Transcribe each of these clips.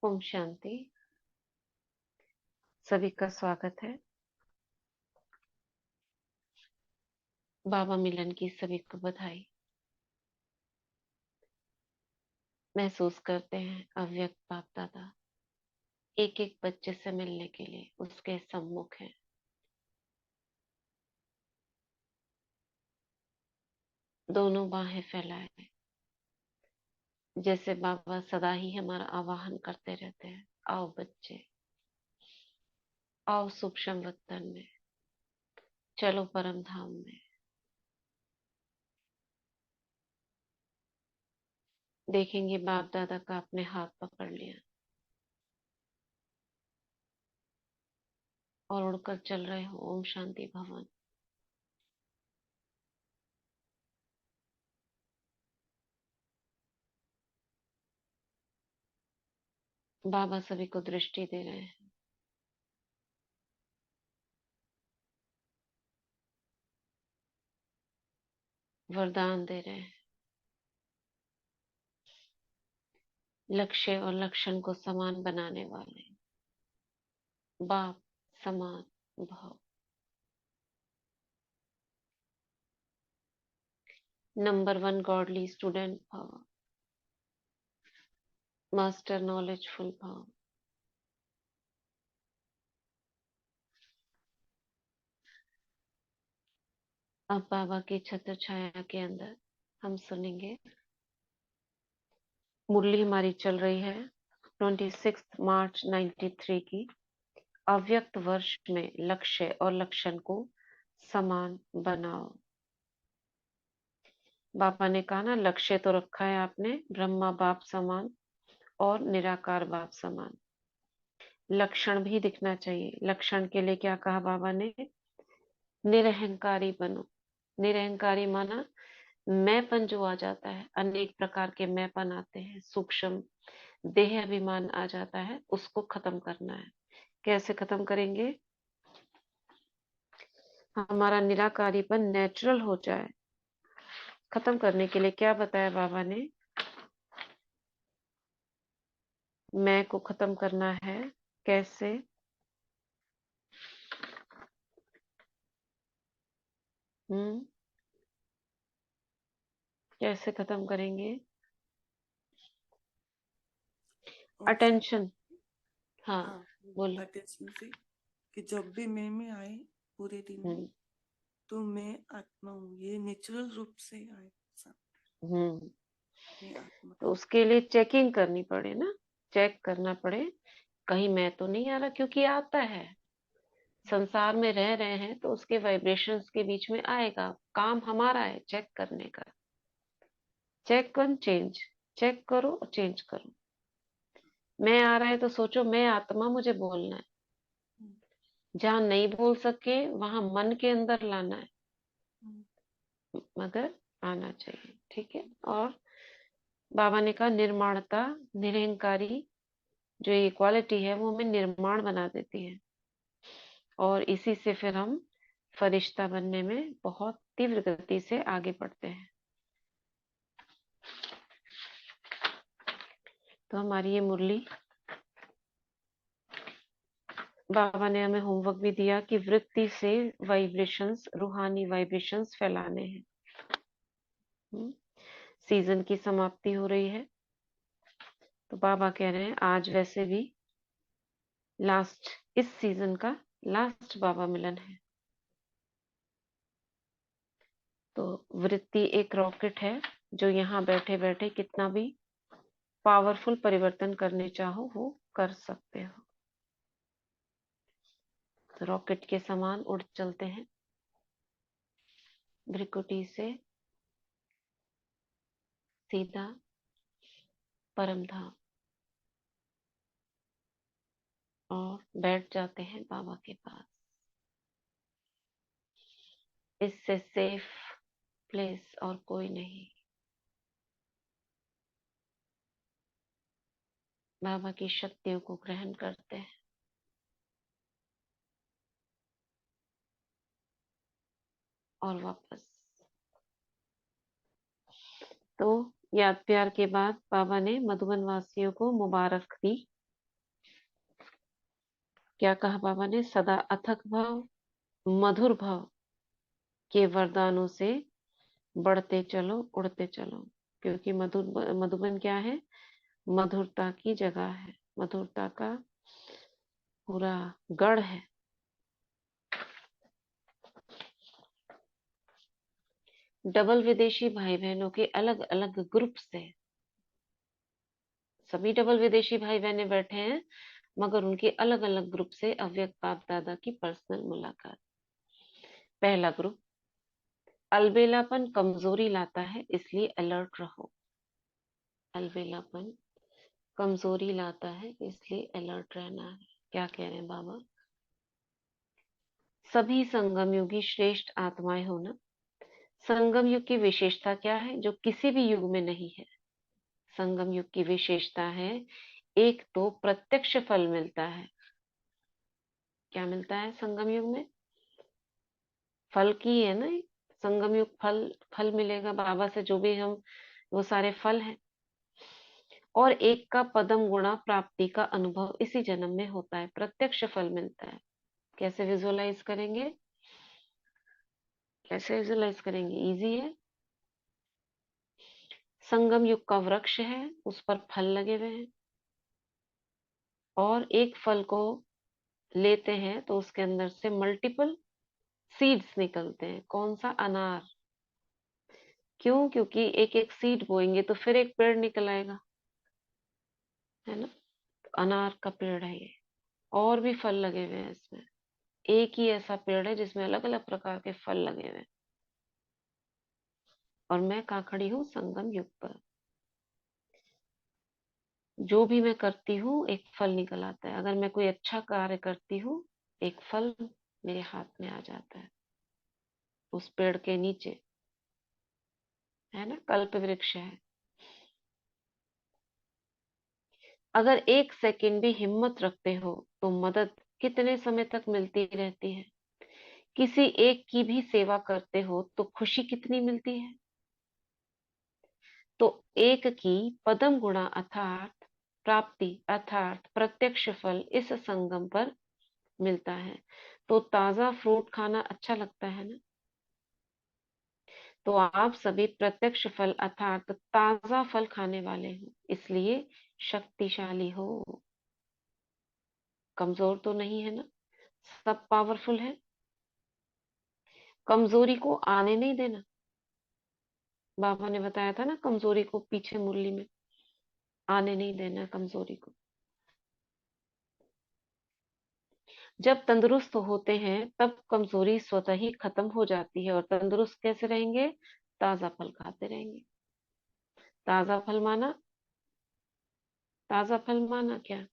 ओम शांति। सभी का स्वागत है। बाबा मिलन की सभी को बधाई। महसूस करते हैं अव्यक्त बाप दादा एक एक बच्चे से मिलने के लिए उसके सम्मुख हैं। दोनों बाहें फैलाए, जैसे बाबा सदा ही हमारा आवाहन करते रहते हैं, आओ बच्चे, आओ सूक्ष्म वतन में, चलो परम धाम में। देखेंगे बाप दादा का अपने हाथ पकड़ लिया और उड़कर चल रहे हो ओम शांति भवन। बाबा सभी को दृष्टि दे रहे हैं, वरदान दे रहे हैं। लक्ष्य और लक्षण को समान बनाने वाले बाप समान भाव। नंबर 1 गॉडली स्टूडेंट भाव, मास्टर नॉलेजफुल भाव। अब बाबा की छत्र छाया के अंदर हम सुनेंगे। मुरली हमारी चल रही है 26 मार्च 93 की। अव्यक्त वर्ष में लक्ष्य और लक्षण को समान बनाओ। बाबा ने कहा ना, लक्ष्य तो रखा है आपने ब्रह्मा बाप समान और निराकार बाप समान। लक्षण भी दिखना चाहिए। लक्षण के लिए क्या कहा बाबा ने? निरहंकारी बनो। निरहंकारी माना मैंपन जो आ जाता है, अनेक प्रकार के मैंपन आते हैं, सूक्ष्म देह अभिमान आ जाता है, उसको खत्म करना है। कैसे खत्म करेंगे? हमारा निराकारीपन नेचुरल हो जाए। खत्म करने के लिए क्या बताया बाबा ने? मैं को खत्म करना है। कैसे? कैसे खत्म करेंगे? ओम अटेंशन। शांति। हाँ, हाँ, बोलो। अटेंशन से कि जब भी मैं में आए पूरे दिन में, हम्म तो मैं आत्मा हूँ, ये नेचुरल रूप से आए सब। हम्म मैं आत्मा तो हूँ। उसके लिए चेकिंग करनी पड़े ना, चेक करना पड़े कहीं मैं तो नहीं आ रहा, क्योंकि आता है। संसार में रह रहे हैं तो उसके वाइब्रेशंस के बीच में आएगा। काम हमारा है चेक करने का। Check and change. चेक करो और चेंज करो। मैं आ रहा है तो सोचो मैं आत्मा, मुझे बोलना है। हम्म, जहां नहीं बोल सके वहां मन के अंदर लाना है, हम्म, मगर आना चाहिए। ठीक है। और बाबा ने कहा निर्माणता, निरहंकारी जो ये क्वालिटी है वो हमें निर्माण बना देती है, और इसी से फिर हम फरिश्ता बनने में बहुत तीव्र गति से आगे बढ़ते हैं। तो हमारी ये मुरली, बाबा ने हमें होमवर्क भी दिया कि वृत्ति से वाइब्रेशंस, रूहानी वाइब्रेशंस फैलाने हैं। सीजन की समाप्ति हो रही है, तो बाबा कह रहे हैं आज वैसे भी लास्ट, इस सीजन का लास्ट बाबा मिलन है। तो वृत्ति एक रॉकेट है जो यहाँ बैठे बैठे कितना भी पावरफुल परिवर्तन करने चाहो वो कर सकते हो। तो रॉकेट के समान उड़ चलते हैं भ्रिकुटी से सीधा परम धाम, और बैठ जाते हैं बाबा के पास। इससे सेफ प्लेस और कोई नहीं। बाबा की शक्तियों को ग्रहण करते हैं और वापस। तो याद प्यार के बाद बाबा ने मधुबन वासियों को मुबारक दी क्या कहा बाबा ने? सदा अथक भव, मधुर भव के वरदानों से बढ़ते चलो, उड़ते चलो। क्योंकि मधुबन क्या है? मधुरता की जगह है, मधुरता का पूरा गढ़ है। डबल विदेशी भाई बहनों के अलग अलग ग्रुप से, सभी डबल विदेशी भाई बहने बैठे हैं, मगर उनके अलग अलग ग्रुप से अव्यक्त बाप दादा की पर्सनल मुलाकात। पहला ग्रुप, अलबेलापन कमजोरी लाता है, इसलिए अलर्ट रहो। अलबेलापन कमजोरी लाता है, इसलिए अलर्ट रहना है। क्या कह रहे हैं बाबा? सभी संगम युगी श्रेष्ठ आत्माएं हो ना। संगम युग की विशेषता क्या है, जो किसी भी युग में नहीं है? संगम युग की विशेषता है, एक तो प्रत्यक्ष फल मिलता है। क्या मिलता है संगम युग में? फल की है ना, संगम युग फल। फल मिलेगा बाबा से, जो भी हम, वो सारे फल हैं। और एक का पदम गुणा प्राप्ति का अनुभव इसी जन्म में होता है, प्रत्यक्ष फल मिलता है। कैसे विजुअलाइज करेंगे? कैसे विजुअलाइज करेंगे? इजी है। संगम युग का वृक्ष है, उस पर फल लगे हुए हैं, और एक फल को लेते हैं तो उसके अंदर से मल्टीपल सीड्स निकलते हैं। कौन सा? अनार। क्यों? क्योंकि एक एक सीड बोएंगे तो फिर एक पेड़ निकल आएगा, है ना? तो अनार का पेड़ है ये। और भी फल लगे हुए हैं इसमें। एक ही ऐसा पेड़ है जिसमें अलग अलग प्रकार के फल लगे हुए हैं। और मैं कहाँ खड़ी हूँ? संगम युग पर। जो भी मैं करती हूँ एक फल निकल आता है। अगर मैं कोई अच्छा कार्य करती हूँ, एक फल मेरे हाथ में आ जाता है, उस पेड़ के नीचे, है ना? कल्प वृक्ष है। अगर एक सेकंड भी हिम्मत रखते हो तो मदद कितने समय तक मिलती रहती है? किसी एक की भी सेवा करते हो तो खुशी कितनी मिलती है? तो एक की पदम गुणा अर्थात प्राप्ति, अर्थात प्रत्यक्ष फल इस संगम पर मिलता है। तो ताजा फ्रूट खाना अच्छा लगता है ना? तो आप सभी प्रत्यक्ष फल अर्थात ताजा फल खाने वाले हो, इसलिए शक्तिशाली हो। कमजोर तो नहीं है ना? सब पावरफुल है। कमजोरी को आने नहीं देना। बाबा ने बताया था ना, कमजोरी को पीछे मुरली में आने नहीं देना, कमजोरी को। जब तंदुरुस्त होते हैं तब कमजोरी स्वतः ही खत्म हो जाती है। और तंदुरुस्त कैसे रहेंगे? ताजा फल खाते रहेंगे। ताजा फल माना? ताजा फल माना क्या?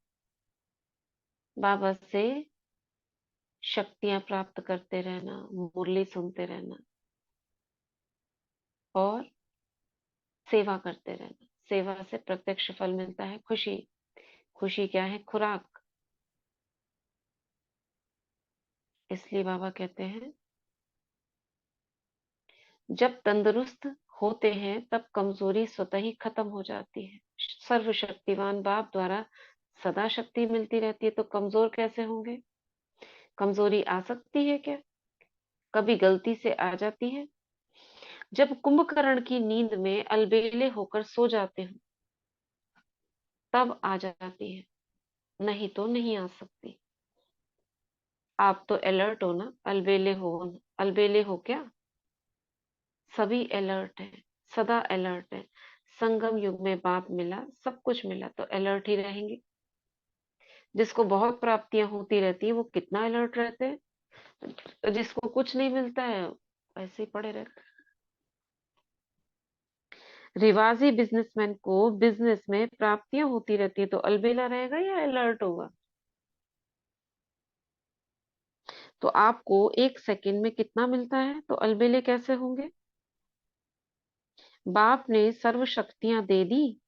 बाबा से शक्तियां प्राप्त करते रहना, मुरली सुनते रहना, और सेवा करते रहना। सेवा से प्रत्यक्ष फल मिलता है, खुशी। खुशी क्या है? खुराक। इसलिए बाबा कहते हैं, जब तंदुरुस्त होते हैं तब कमजोरी स्वतः ही खत्म हो जाती है। सर्वशक्तिवान बाप द्वारा सदा शक्ति मिलती रहती है, तो कमजोर कैसे होंगे? कमजोरी आ सकती है क्या? कभी गलती से आ जाती है। जब कुंभकर्ण की नींद में अलबेले होकर सो जाते हो तब आ जाती है, नहीं तो नहीं आ सकती। आप तो अलर्ट हो ना, अलबेले हो? अलबेले हो क्या? सभी अलर्ट है, सदा अलर्ट है। संगम युग में बाप मिला, सब कुछ मिला, तो अलर्ट ही रहेंगे। जिसको बहुत प्राप्तियां होती रहती है वो कितना अलर्ट रहते हैं, जिसको कुछ नहीं मिलता है ऐसे ही पड़े रहते हैं। रिवाजी बिजनेसमैन को बिजनेस में प्राप्तियां होती रहती है, तो अलबेला रहेगा या अलर्ट होगा? तो आपको एक सेकंड में कितना मिलता है, तो अलबेले कैसे होंगे? बाप ने सर्व शक्तियां दे दी।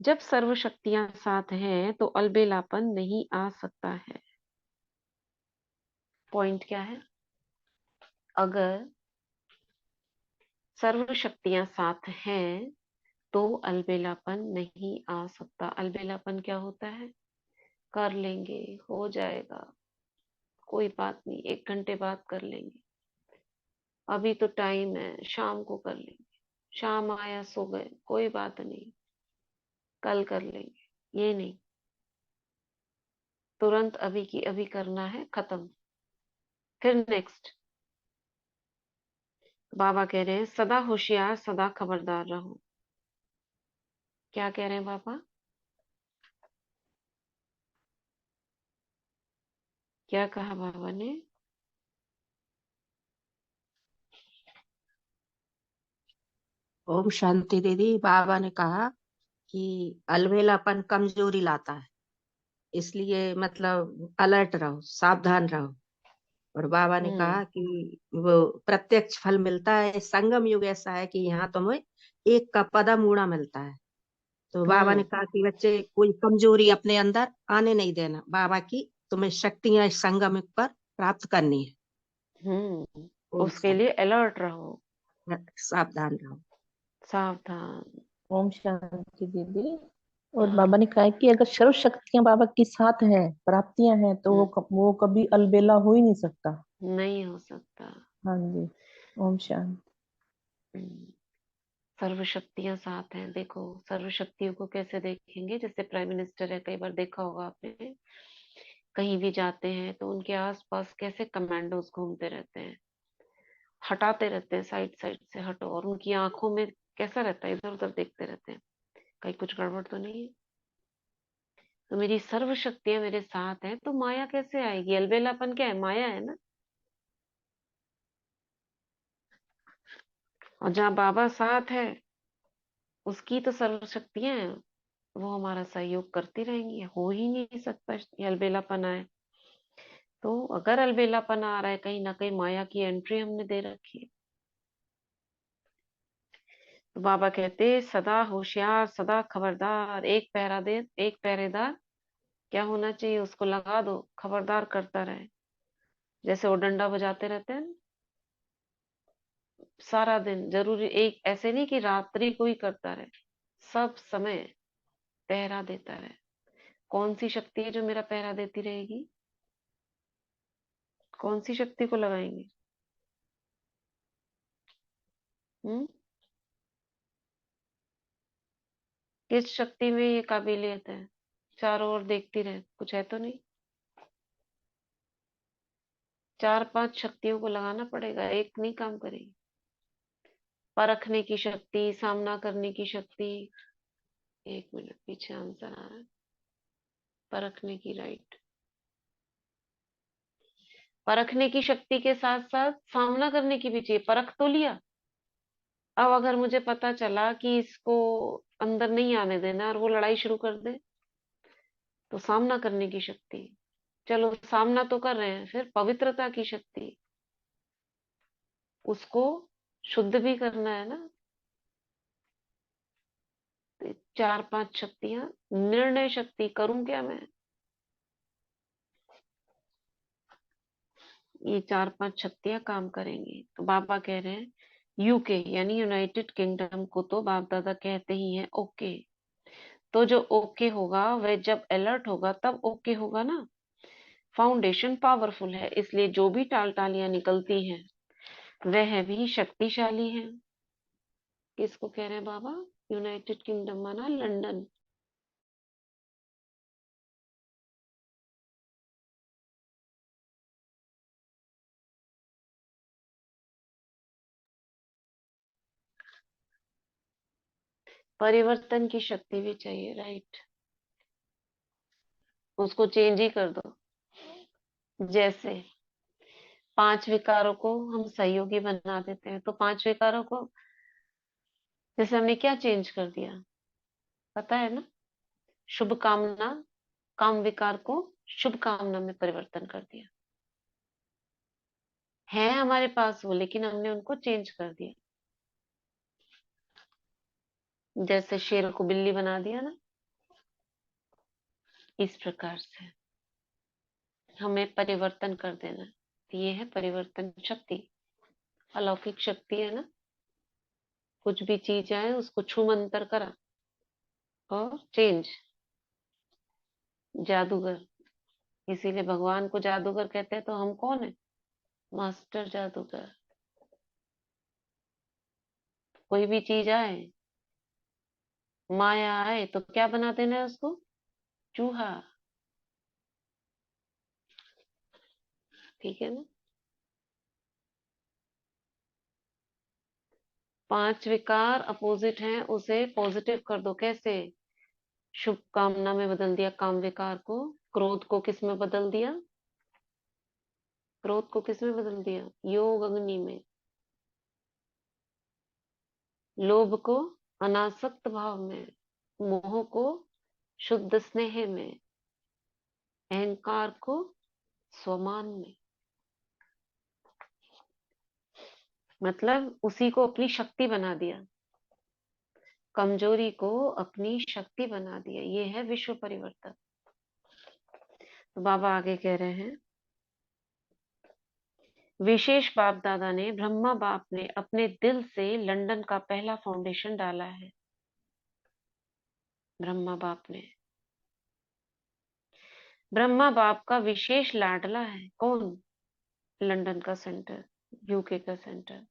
जब सर्व शक्तियां साथ हैं तो अलबेलापन नहीं आ सकता है। पॉइंट क्या है? अगर सर्व शक्तियां साथ हैं तो अलबेलापन नहीं आ सकता। अलबेलापन क्या होता है? कर लेंगे, हो जाएगा, कोई बात नहीं, 1 घंटे बात कर लेंगे, अभी तो टाइम है, शाम को कर लेंगे। शाम आया, सो गए, कोई बात नहीं, कल कर लेंगे। ये नहीं, तुरंत अभी की अभी करना है, खत्म। फिर नेक्स्ट, बाबा कह रहे हैं सदा होशियार, सदा खबरदार रहो। क्या कह रहे हैं बाबा? क्या कहा बाबा ने? ओम शांति दीदी। बाबा ने कहा कि अलवेलापन कमजोरी लाता है, इसलिए मतलब अलर्ट रहो, सावधान रहो। और बाबा ने हम्म। कहा कि वो प्रत्यक्ष फल मिलता है। संगम युग ऐसा है कि यहाँ तुम्हें एक का पदम ऊड़ा मिलता है। तो बाबा ने हम्म। कहा कि बच्चे कोई कमजोरी अपने अंदर आने नहीं देना, बाबा की तुम्हें शक्तियां इस संगम युग पर प्राप्त करनी है। ओम उसके लिए शांति। अलर्ट रहो, सावधान रहो। सावधान। ओम शांति दीदी। और हाँ। बाबा ने कहा कि अगर सर्व शक्तियां बाबा के साथ हैं, प्राप्तियां हैं, तो हम्म, वो कभी अलबेला हो ही नहीं सकता। नहीं हो सकता। हाँ जी। ओम शांति। हम्म, सर्व शक्तियां साथ हैं। देखो, सर्व शक्तियों को कैसे देखेंगे? जैसे प्राइम मिनिस्टर है, कई बार देखा होगा आपने, कहीं भी जाते हैं तो उनके आसपास कैसे कमांडोज घूमते रहते हैं, हटाते रहते हैं, साइड साइड से हटो, और उनकी आंखों में कैसा रहता है, इधर उधर देखते रहते हैं, कहीं कुछ गड़बड़ तो नहीं है। तो मेरी सर्व शक्तियां मेरे साथ हैं, तो माया कैसे आएगी? अलबेलापन क्या है? माया है ना। और जहाँ बाबा साथ है, उसकी तो सर्व शक्तियां हैं, वो हमारा सहयोग करती रहेंगी। हो ही नहीं सकता ये अलबेलापन आए। तो अगर अलबेलापन आ रहा है, कहीं ना कहीं माया की एंट्री हमने दे रखी है। तो बाबा कहते, सदा होशियार, सदा खबरदार। एक पहरा दे, एक पहरेदार क्या होना चाहिए? उसको लगा दो, खबरदार करता रहे। जैसे वो डंडा बजाते रहते हैं ना, सारा दिन। जरूरी एक ऐसे नहीं कि रात्रि को ही करता रहे, सब समय पहरा देता रहे। कौन सी शक्ति है जो मेरा पहरा देती रहेगी? कौन सी शक्ति को लगाएंगे? हम्म। किस शक्ति में ये काबिलियत है? चारों ओर देखती रहे, कुछ है तो नहीं? 4-5 शक्तियों को लगाना पड़ेगा, एक नहीं काम करेगी। परखने की शक्ति, सामना करने की शक्ति। 1 मिनट, पीछे आंसर आ रहा है। परखने की, राइट। परखने की शक्ति के साथ साथ सामना करने की भी चाहिए। परख तो लिया, अब अगर मुझे पता चला कि इसको अंदर नहीं आने देना और वो लड़ाई शुरू कर दे, तो सामना करने की शक्ति। चलो, सामना तो कर रहे हैं, फिर पवित्रता की शक्ति, उसको शुद्ध भी करना है ना। तो 4-5 शक्तियां। निर्णय शक्ति, करूं क्या मैं? ये 4-5 शक्तियां काम करेंगी। तो बाबा कह रहे हैं यूके यानी यूनाइटेड किंगडम को तो बाप दादा कहते ही हैं ओके। तो जो ओके होगा, वह जब अलर्ट होगा तब ओके होगा ना। फाउंडेशन पावरफुल है, इसलिए जो भी टाल टालियां निकलती हैं वह भी शक्तिशाली है। किसको कह रहे हैं बाबा? यूनाइटेड किंगडम माना लंदन। परिवर्तन की शक्ति भी चाहिए, राइट। उसको चेंज ही कर दो। जैसे 5 विकारों को हम सहयोगी बना देते हैं, तो 5 विकारों को जैसे हमने क्या चेंज कर दिया, पता है ना? शुभ कामना, काम विकार को शुभ कामना में परिवर्तन कर दिया। है हमारे पास वो, लेकिन हमने उनको चेंज कर दिया। जैसे शेर को बिल्ली बना दिया ना, इस प्रकार से हमें परिवर्तन कर देना। तो ये है परिवर्तन शक्ति, अलौकिक शक्ति है ना। कुछ भी चीज आए, उसको छू मंतर करा और चेंज। जादूगर, इसीलिए भगवान को जादूगर कहते हैं, तो हम कौन है? मास्टर जादूगर। कोई भी चीज आए, माया आए, तो क्या बना देना है उसको? चूहा। ठीक है ना? 5 विकार अपोजिट हैं, उसे पॉजिटिव कर दो। कैसे? शुभ कामना में बदल दिया काम विकार को। क्रोध को किस में बदल दिया? क्रोध को किस में बदल दिया? योग अग्नि में। लोभ को अनासक्त भाव में। मोह को शुद्ध स्नेह में। अहंकार को स्वमान में। मतलब उसी को अपनी शक्ति बना दिया, कमजोरी को अपनी शक्ति बना दिया। ये है विश्व परिवर्तन। तो बाबा आगे कह रहे हैं, विशेष बाप दादा ने, ब्रह्मा बाप ने अपने दिल से लंदन का पहला फाउंडेशन डाला है। ब्रह्मा बाप ने, ब्रह्मा बाप का विशेष लाडला है कौन? लंदन का सेंटर, यूके का सेंटर।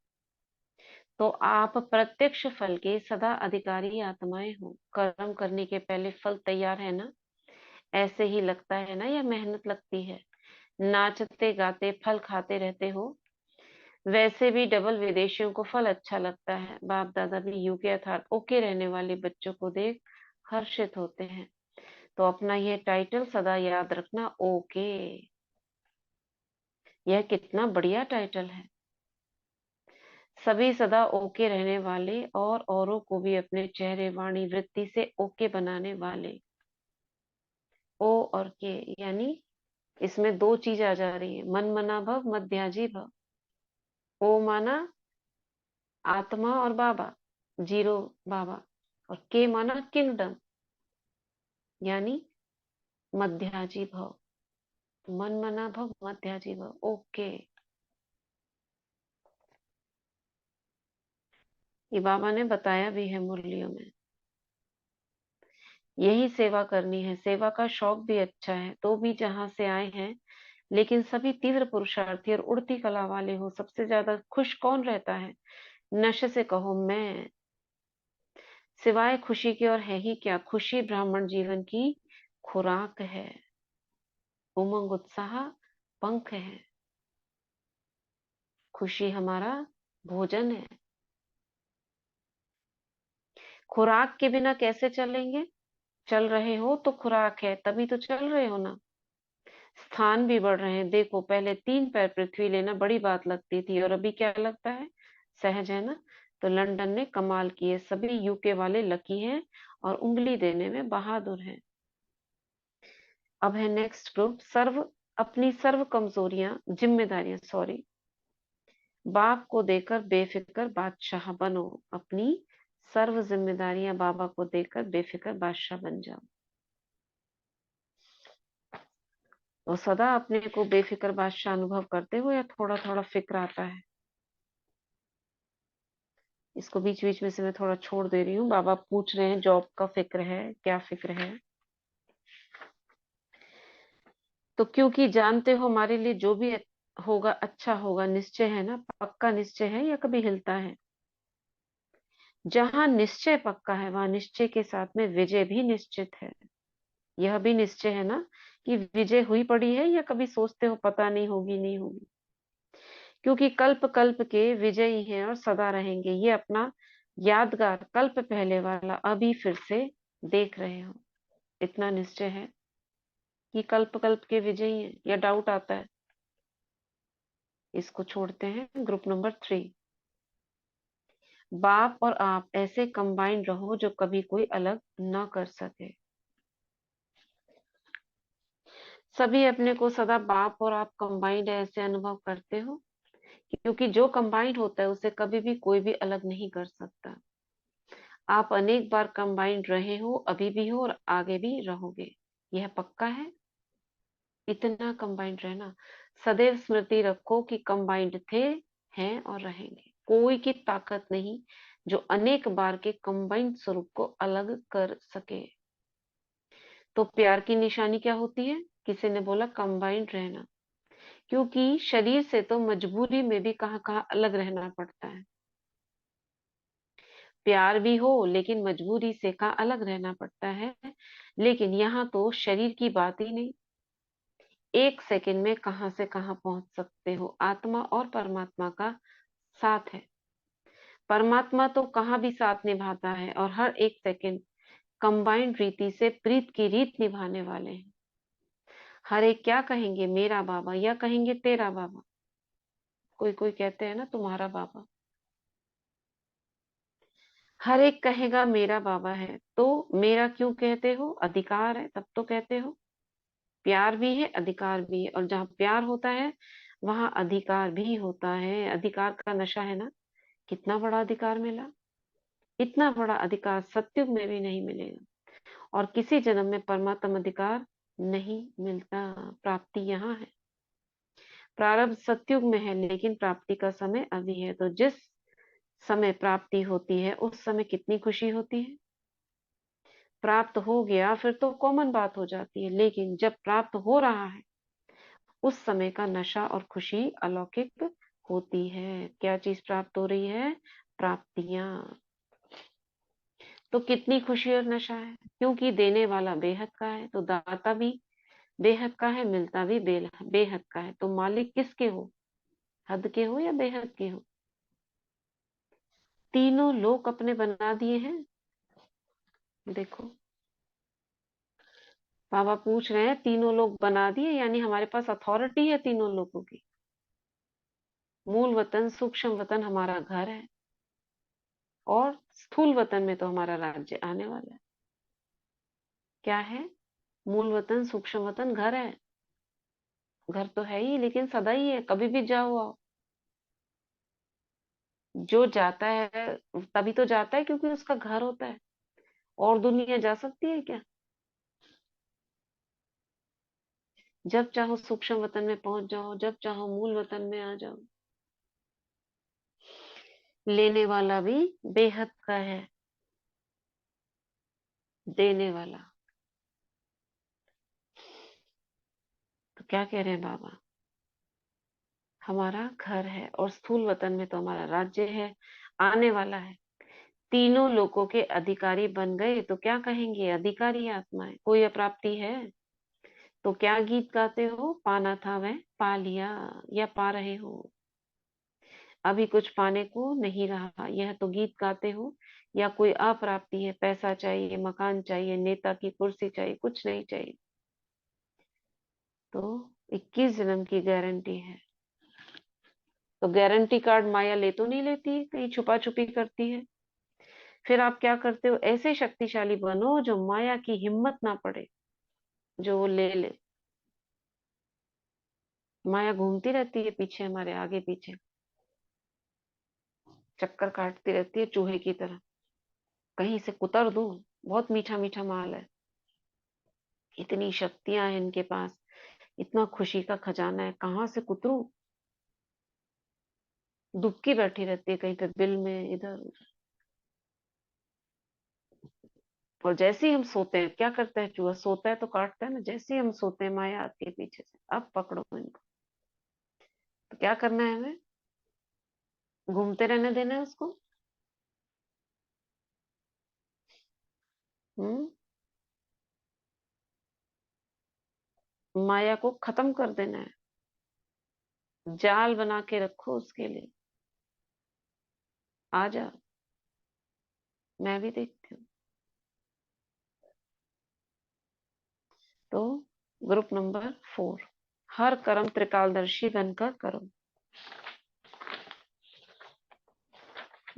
तो आप प्रत्यक्ष फल के सदा अधिकारी आत्माएं हो। कर्म करने के पहले फल तैयार है ना? ऐसे ही लगता है ना, या मेहनत लगती है? नाचते गाते फल खाते रहते हो। वैसे भी डबल विदेशियों को फल अच्छा लगता है। बाप दादा भी यूके अर्थात ओके रहने वाले बच्चों को देख हर्षित होते हैं। तो अपना यह टाइटल सदा याद रखना, ओके। यह कितना बढ़िया टाइटल है। सभी सदा ओके रहने वाले और औरों को भी अपने चेहरे वाणी वृत्ति से ओके बनाने वाले। ओ और के, यानी इसमें दो चीज आ जा रही है, मन मना भव मध्याजी भव। ओ माना आत्मा और बाबा, जीरो बाबा। और के माना किंगडम, यानी मध्याजी भव। मन मना भव मध्याजी भव, ओके। ये बाबा ने बताया भी है मुरलियों में। यही सेवा करनी है। सेवा का शौक भी अच्छा है, तो भी जहां से आए हैं, लेकिन सभी तीव्र पुरुषार्थी और उड़ती कला वाले हो। सबसे ज्यादा खुश कौन रहता है? नशे से कहो मैं। सिवाय खुशी के और है ही क्या? खुशी ब्राह्मण जीवन की खुराक है। उमंग उत्साह पंख है। खुशी हमारा भोजन है। खुराक के बिना कैसे चलेंगे? चल रहे हो तो खुराक है, तभी तो चल रहे हो ना। स्थान भी बढ़ रहे हैं। देखो, पहले 3 पैर पृथ्वी लेना बड़ी बात लगती थी, और अभी क्या लगता है? सहज है ना। तो लंदन ने कमाल किए। सभी यूके वाले लकी हैं और उंगली देने में बहादुर हैं। अब है नेक्स्ट ग्रुप, अपनी सर्व कमजोरियां जिम्मेदारियां, सॉरी, बाप को देकर बेफिक्र बादशाह बनो। अपनी सर्व जिम्मेदारियां बाबा को देकर बेफिक्र बादशाह बन जाओ। तो सदा अपने को बेफिक्र बादशाह अनुभव करते हो, या थोड़ा थोड़ा फिक्र आता है? इसको बीच बीच में से मैं थोड़ा छोड़ दे रही हूँ। बाबा पूछ रहे हैं जॉब का फिक्र है, क्या फिक्र है? तो क्योंकि जानते हो हमारे लिए जो भी होगा अच्छा होगा, निश्चय है ना, पक्का निश्चय है, या कभी हिलता है? जहां निश्चय पक्का है, वहां निश्चय के साथ में विजय भी निश्चित है। यह भी निश्चय है ना कि विजय हुई पड़ी है, या कभी सोचते हो पता नहीं होगी नहीं होगी? क्योंकि कल्प कल्प के विजयी हैं और सदा रहेंगे। ये अपना यादगार कल्प पहले वाला अभी फिर से देख रहे हो। इतना निश्चय है कि कल्प कल्प के विजयी हैं, या डाउट आता है? इसको छोड़ते हैं। ग्रुप नंबर 3, बाप और आप ऐसे कंबाइंड रहो जो कभी कोई अलग ना कर सके। सभी अपने को सदा बाप और आप कंबाइंड ऐसे अनुभव करते हो, क्योंकि जो कंबाइंड होता है उसे कभी भी कोई भी अलग नहीं कर सकता। आप अनेक बार कंबाइंड रहे हो, अभी भी हो और आगे भी रहोगे। यह पक्का है। इतना कंबाइंड रहना। सदैव स्मृति रखो कि कंबाइंड थे, हैं और रहेंगे। कोई की ताकत नहीं जो अनेक बार के कंबाइंड स्वरूप को अलग कर सके। तो प्यार की निशानी क्या होती है? किसी ने बोला कंबाइंड रहना, क्योंकि शरीर से तो मजबूरी में भी कहाँ कहाँ अलग रहना पड़ता है। प्यार भी हो लेकिन मजबूरी से कहाँ अलग रहना पड़ता है। लेकिन यहाँ तो शरीर की बात ही नहीं, एक सेकंड में कहाँ से कहाँ पहुंच सकते हो। आत्मा और परमात्मा का साथ है। परमात्मा तो कहाँ भी साथ निभाता है और हर एक सेकंड कंबाइंड रीति से प्रीत की रीत निभाने वाले हैं। हर एक क्या कहेंगे, मेरा बाबा, या कहेंगे तेरा बाबा। कोई कोई कहते हैं ना तुम्हारा बाबा। हर एक कहेगा मेरा बाबा है, तो मेरा क्यों कहते हो? अधिकार है तब तो कहते हो। प्यार भी है, अधिकार भी है, और जहाँ प्यार होता है वहां अधिकार भी होता है। अधिकार का नशा है ना। कितना बड़ा अधिकार मिला। इतना बड़ा अधिकार सतयुग में भी नहीं मिलेगा, और किसी जन्म में परमात्म अधिकार नहीं मिलता। प्राप्ति यहाँ है। प्रारब्ध सतयुग में है, लेकिन प्राप्ति का समय अभी है। तो जिस समय प्राप्ति होती है उस समय कितनी खुशी होती है। प्राप्त हो गया फिर तो कॉमन बात हो जाती है, लेकिन जब प्राप्त हो रहा है उस समय का नशा और खुशी अलौकिक होती है। क्या चीज प्राप्त हो रही है? प्राप्तियां। तो कितनी खुशी और नशा है, क्योंकि देने वाला बेहद का है, तो दाता भी बेहद का है, मिलता भी बेहद का है। तो मालिक किसके हो? हद के हो या बेहद के हो? तीनों लोक अपने बना दिए हैं। देखो बाबा पूछ रहे हैं, तीनों लोग बना दिए, यानी हमारे पास अथॉरिटी है तीनों लोगों की। मूल वतन सूक्ष्म वतन हमारा घर है, और स्थूल वतन में तो हमारा राज्य आने वाला है। क्या है? मूल वतन सूक्ष्म वतन घर है। घर तो है ही, लेकिन सदा ही है, कभी भी जाओ आओ। जो जाता है तभी तो जाता है क्योंकि उसका घर होता है। और दुनिया जा सकती है क्या? जब चाहो सूक्ष्म वतन में पहुंच जाओ, जब चाहो मूल वतन में आ जाओ। लेने वाला भी बेहद का है, देने वाला। तो क्या कह रहे हैं बाबा? हमारा घर है, और स्थूल वतन में तो हमारा राज्य है, आने वाला है। तीनों लोगों के अधिकारी बन गए तो क्या कहेंगे? अधिकारी आत्मा है। कोई अप्राप्ति है? तो क्या गीत गाते हो? पाना था वह पा लिया, या पा रहे हो? अभी कुछ पाने को नहीं रहा, यह तो गीत गाते हो। या कोई अप्राप्ति है? पैसा चाहिए, मकान चाहिए, नेता की कुर्सी चाहिए, कुछ नहीं चाहिए। तो 21 जन्म की गारंटी है। तो गारंटी कार्ड माया ले तो नहीं लेती, कहीं छुपा छुपी करती है। फिर आप क्या करते हो? ऐसे शक्तिशाली बनो जो माया की हिम्मत ना पड़े, जो वो ले ले। माया घूमती रहती है पीछे, हमारे आगे पीछे चक्कर काटती रहती है चूहे की तरह। कहीं से कुतर दूं, बहुत मीठा मीठा माल है, इतनी शक्तियां हैं इनके पास, इतना खुशी का खजाना है, कहाँ से कुतरूं। दुबकी बैठी रहती है कहीं पे बिल में, इधर उधर। और जैसे ही हम सोते हैं, क्या करता है चूहा? सोता है तो काटता है ना। जैसे ही हम सोते हैं माया आती है पीछे से, अब पकड़ो इनको। तो क्या करना है हमें? घूमते रहने देना है उसको। हम्म। माया को खत्म कर देना है। जाल बना के रखो उसके लिए। आ जा, मैं भी देखती हूँ। तो ग्रुप नंबर 4, हर कर्म त्रिकालदर्शी बनकर करो।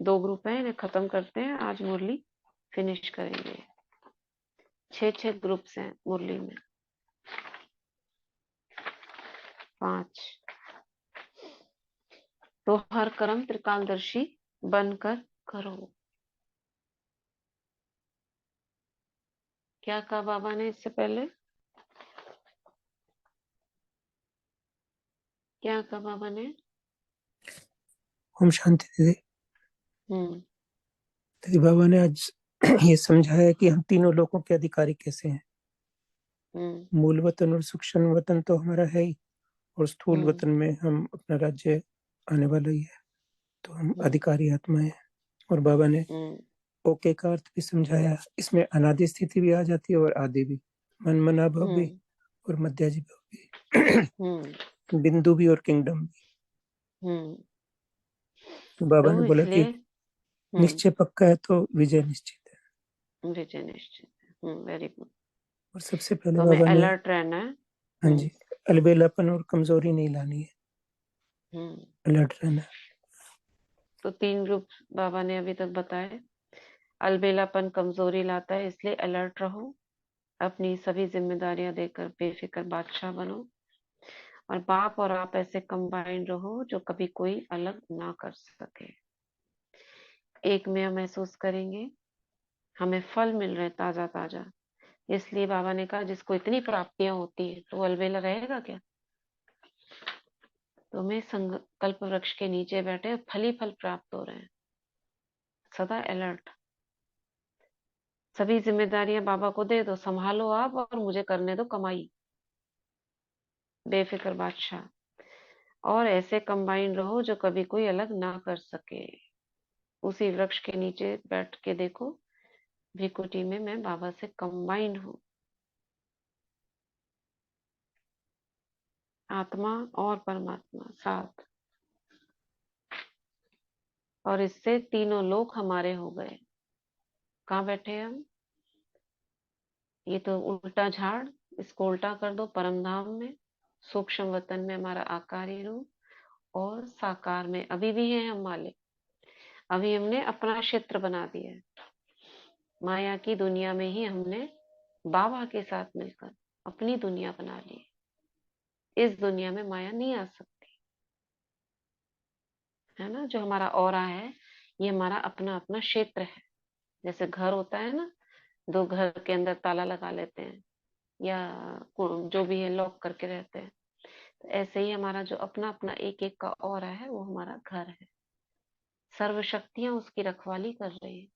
2 ग्रुप है, इन्हें खत्म करते हैं, आज मुरली फिनिश करेंगे। 6 ग्रुप्स हैं मुरली में। 5। तो हर कर्म त्रिकालदर्शी बनकर करो। क्या कहा बाबा ने इससे पहले? क्या कहा बाबा ने? ओम शांति दीदी। हम्म। दीदी बाबा ने आज ये समझाया कि हम तीनों लोगों के अधिकारी कैसे हैं। मूल वतन और सूक्ष्म वतन तो हमारा है ही, और स्थूल वतन में हम अपना राज्य आने वाला ही है, तो हम अधिकारी आत्मा है। और बाबा ने ओके का अर्थ भी समझाया, इसमें अनादि स्थिति भी आ जाती है और आदि भी, मन मना भाव भी और मध्याजी भाव भी, बिंदु भी और किंगडम भी। बाबा ने तो बोला कि इसलिए निश्चय पक्का है तो विजय निश्चित है। विजय निश्चित है। Very good. और सबसे पहले तो हमें बाबा ने, अलर्ट रहना है। हाँ जी, अलबेलापन और कमजोरी नहीं लानी है, अलर्ट रहना है। तो 3 ग्रुप बाबा ने अभी तक बताए। अलबेलापन कमजोरी लाता है, इसलिए अलर्ट रहो, अपनी सभी जिम्मेदारियां देकर बेफिक्र बादशाह बनो, और बाप और आप ऐसे कंबाइंड रहो जो कभी कोई अलग ना कर सके। एक में हम महसूस करेंगे, हमें फल मिल रहे ताजा ताजा। इसलिए बाबा ने कहा जिसको इतनी प्राप्तियां होती है तो वो अलबेला रहेगा क्या। तो हमें संकल्प वृक्ष के नीचे बैठे फल ही फल प्राप्त हो रहे हैं, सदा अलर्ट। सभी जिम्मेदारियां बाबा को दे दो, संभालो आप और मुझे करने दो कमाई, बेफिक्र बादशाह। और ऐसे कंबाइंड रहो जो कभी कोई अलग ना कर सके। उसी वृक्ष के नीचे बैठ के देखो, भिकुटी में मैं बाबा से कंबाइंड हूँ, आत्मा और परमात्मा साथ। और इससे तीनों लोक हमारे हो गए। कहाँ बैठे हैं हम, ये तो उल्टा झाड़, इसको उल्टा कर दो, परम धाम में, सूक्ष्म वतन में हमारा आकारी रूप, और साकार में अभी भी है हम मालिक। अभी हमने अपना क्षेत्र बना दिया है, माया की दुनिया में ही हमने बाबा के साथ मिलकर अपनी दुनिया बना ली। इस दुनिया में माया नहीं आ सकती है ना। जो हमारा ऑरा है ये हमारा अपना अपना क्षेत्र है। जैसे घर होता है ना, दो घर के अंदर ताला लगा लेते हैं या जो भी है लॉक करके रहते हैं, तो ऐसे ही हमारा जो अपना अपना एक एक का ऑरा है वो हमारा घर है। सर्व शक्तियां उसकी रखवाली कर रही है,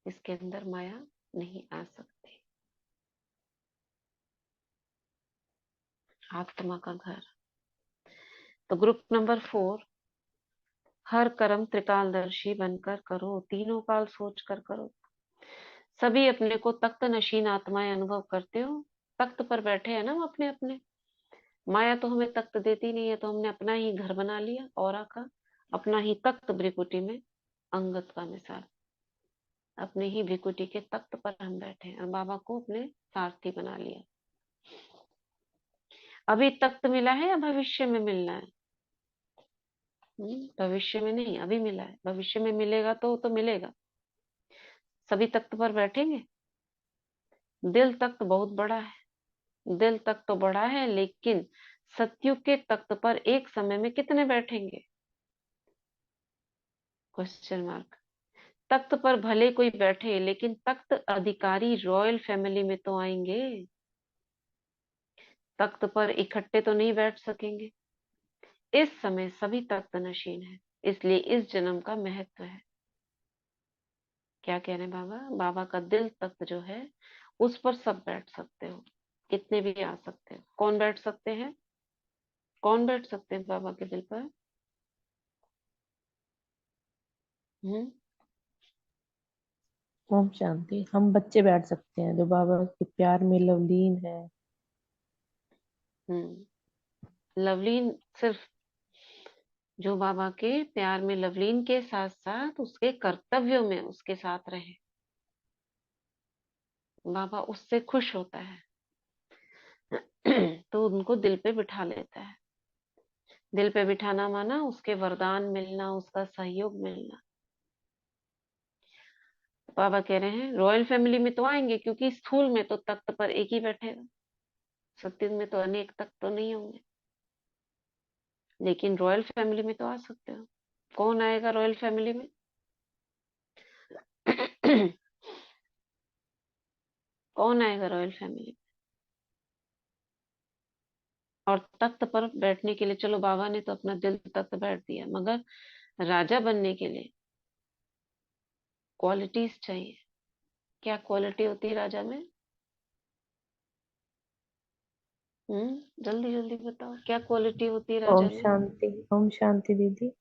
इसके अंदर माया नहीं आ सकती। आत्मा का घर। तो ग्रुप नंबर 4, हर कर्म त्रिकालदर्शी बनकर करो, तीनों काल सोच कर करो। सभी अपने को तख्त नशीन आत्माएं अनुभव करते हो। तख्त पर बैठे हैं ना हम अपने अपने, माया तो हमें तख्त देती नहीं है, तो हमने अपना ही घर बना लिया औरा का, अपना ही तख्त भ्रिकुटी में। अंगत का मिसाल, अपने ही भ्रिकुटी के तख्त पर हम बैठे हैं और बाबा को अपने सारथी बना लिया। अभी तख्त मिला है या भविष्य में मिलना है। भविष्य में नहीं, अभी मिला है। भविष्य में मिलेगा तो मिलेगा। सभी तख्त पर बैठेंगे। दिल तख्त बहुत बड़ा है, दिल तख्त तो बड़ा है, लेकिन सतयुग के तख्त पर एक समय में कितने बैठेंगे, क्वेश्चन मार्क। तख्त पर भले कोई बैठे, लेकिन तख्त अधिकारी रॉयल फैमिली में तो आएंगे, तख्त पर इकट्ठे तो नहीं बैठ सकेंगे। इस समय सभी तख्त नशीन है, इसलिए इस जन्म का महत्व है। क्या कह रहे हैं बाबा, बाबा का दिल तख्त जो है उस पर सब बैठ सकते हो, कितने भी आ सकते हो। कौन बैठ सकते हैं, कौन बैठ सकते हैं बाबा के दिल पर। हम्म ओम शांति। हम बच्चे बैठ सकते हैं जो बाबा के प्यार में लवलीन है। लवलीन सिर्फ जो बाबा के प्यार में लवलीन के साथ साथ उसके कर्तव्यों में उसके साथ रहे, बाबा उससे खुश होता है। तो उनको दिल पे बिठा लेता है। दिल पे बिठाना माना उसके वरदान मिलना, उसका सहयोग मिलना। बाबा कह रहे हैं रॉयल फैमिली में तो आएंगे, क्योंकि स्थूल में तो तख्त पर एक ही बैठेगा, सत्युग में तो अनेक तख्त तो नहीं होंगे, लेकिन रॉयल फैमिली में तो आ सकते हो। कौन आएगा रॉयल फैमिली में। कौन आएगा रॉयल फैमिली। और तख्त पर बैठने के लिए, चलो बाबा ने तो अपना दिल तख्त बैठ दिया, मगर राजा बनने के लिए क्वालिटीज चाहिए। क्या क्वालिटी होती है राजा में। जल्दी जल्दी बताओ क्या क्वालिटी होती है राजा में। ओम शांति दीदी।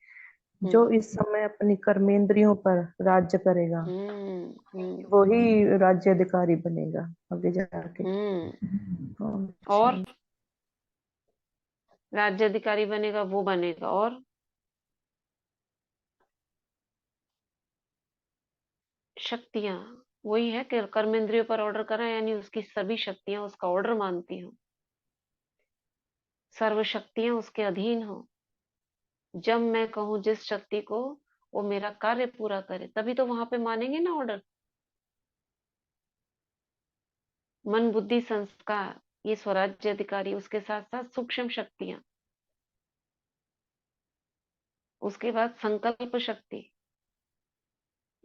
जो इस समय अपनी कर्मेंद्रियों पर राज्य करेगा वही राज्याधिकारी बनेगा आगे जाके। ओम और शांति। राज्याधिकारी बनेगा वो बनेगा। और शक्तियां वही है कि कर्मेंद्रियों पर ऑर्डर करा, यानी उसकी सभी शक्तियां उसका ऑर्डर मानती हो, सर्व शक्तियां उसके अधीन हो। जब मैं कहूं जिस शक्ति को वो मेरा कार्य पूरा करे, तभी तो वहां पे मानेंगे ना ऑर्डर। मन बुद्धि संस्कार ये स्वराज्य अधिकारी, उसके साथ साथ सूक्ष्म शक्तियां, उसके बाद संकल्प शक्ति।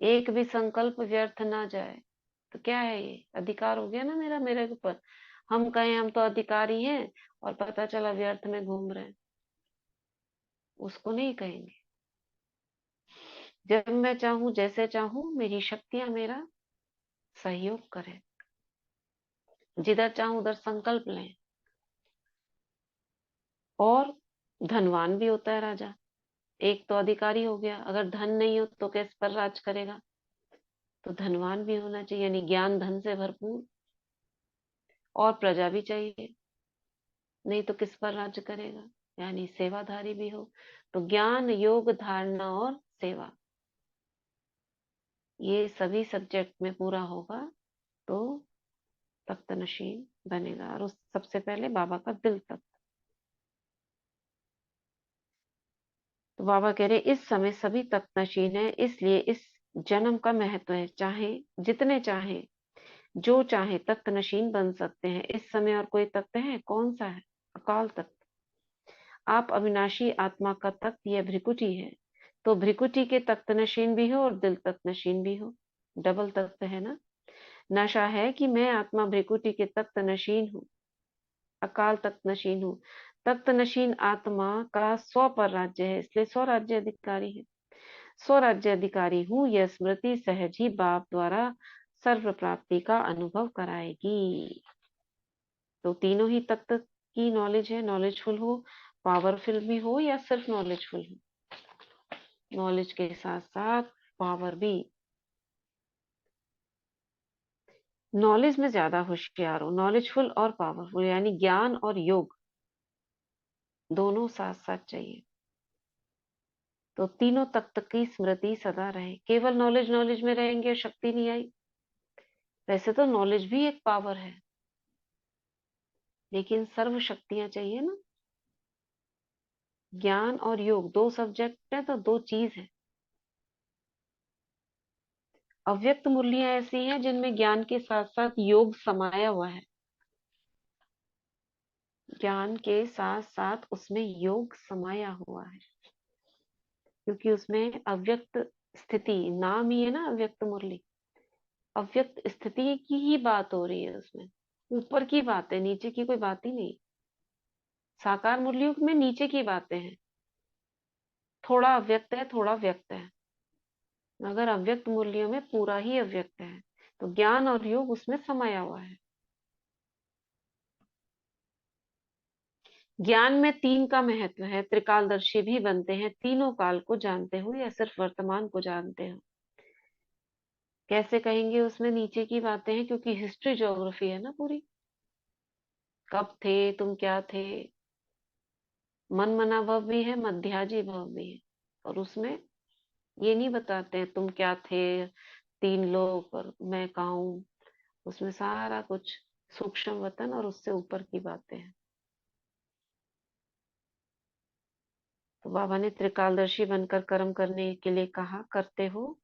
एक भी संकल्प व्यर्थ ना जाए, तो क्या है ये अधिकार हो गया ना मेरा, मेरे ऊपर। हम कहें हम तो अधिकारी हैं और पता चला व्यर्थ में घूम रहे हैं, उसको नहीं कहेंगे। जब मैं चाहूं जैसे चाहूं मेरी शक्तियां मेरा सहयोग करें, जिधर चाहूं उधर संकल्प लें। और धनवान भी होता है राजा, एक तो अधिकारी हो गया, अगर धन नहीं हो तो किस पर राज करेगा। तो धनवान भी होना चाहिए, यानी ज्ञान धन से भरपूर, और प्रजा भी चाहिए, नहीं तो किस पर राज्य करेगा, यानी सेवाधारी भी हो। तो ज्ञान योग धारणा और सेवा ये सभी सब्जेक्ट में पूरा होगा तो तख्त नशीन बनेगा। और उस सबसे पहले बाबा का दिल तख्त। तो बाबा कह रहे इस समय सभी तख्त नशीन है, इसलिए इस जन्म का महत्व है। चाहे जितने चाहे जो चाहे तख्त नशीन बन सकते हैं। इस समय और कोई तख्त है? कौन सा है? अकाल तख्त। आप अविनाशी आत्मा का तख्त यह भ्रिकुटी है, तो भ्रिकुटी के तख्त नशीन भी हो और दिल तख्त नशीन भी हो, डबल तख्त है ना। नशा है कि मैं आत्मा भ्रिकुटी के तख्त नशीन हूँ, अकाल तख्त नशीन हूँ। तख्त नशीन आत्मा का स्व पर राज्य है, इसलिए स्वराज्य अधिकारी है। स्वराज्य अधिकारी हूँ यह स्मृति सहज ही बाप द्वारा सर्व प्राप्ति का अनुभव कराएगी। तो तीनों ही तत्व की नॉलेज है, नॉलेजफुल हो, पावरफुल भी हो या सिर्फ नॉलेजफुल हो। नॉलेज के साथ साथ पावर भी। नॉलेज में ज्यादा होशियार हो, नॉलेजफुल और पावरफुल, यानी ज्ञान और योग दोनों साथ साथ चाहिए। तो तीनों तत्व की स्मृति सदा रहे। केवल नॉलेज नॉलेज में रहेंगे और शक्ति नहीं आई। वैसे तो नॉलेज भी एक पावर है, लेकिन सर्व शक्तियां चाहिए ना। ज्ञान और योग दो सब्जेक्ट है तो दो चीज है। अव्यक्त मुरलियां ऐसी हैं जिनमें ज्ञान के साथ साथ योग समाया हुआ है। ज्ञान के साथ साथ उसमें योग समाया हुआ है, क्योंकि उसमें अव्यक्त स्थिति नाम ही है ना, अव्यक्त मुरली। अव्यक्त स्थिति की ही बात हो रही है उसमें, ऊपर की बात है, नीचे की कोई बात ही नहीं। साकार मुरलियों में नीचे की बातें हैं, थोड़ा अव्यक्त है थोड़ा व्यक्त है, मगर अव्यक्त मुरलियों में पूरा ही अव्यक्त है। तो ज्ञान और योग उसमें समाया हुआ है। ज्ञान में तीन का महत्व है, त्रिकालदर्शी भी बनते हैं तीनों काल को जानते हो या सिर्फ वर्तमान को जानते हो। कैसे कहेंगे उसमें नीचे की बातें हैं, क्योंकि हिस्ट्री ज्योग्राफी है ना पूरी। कब थे तुम, क्या थे, मन मना भव भी है, मध्याजी भव भी है। और उसमें ये नहीं बताते हैं तुम क्या थे, तीन लोग और मैं कहाँ हूं। उसमें सारा कुछ सूक्ष्म वतन और उससे ऊपर की बातें हैं। तो बाबा ने त्रिकालदर्शी बनकर कर्म करने के लिए कहा, करते हो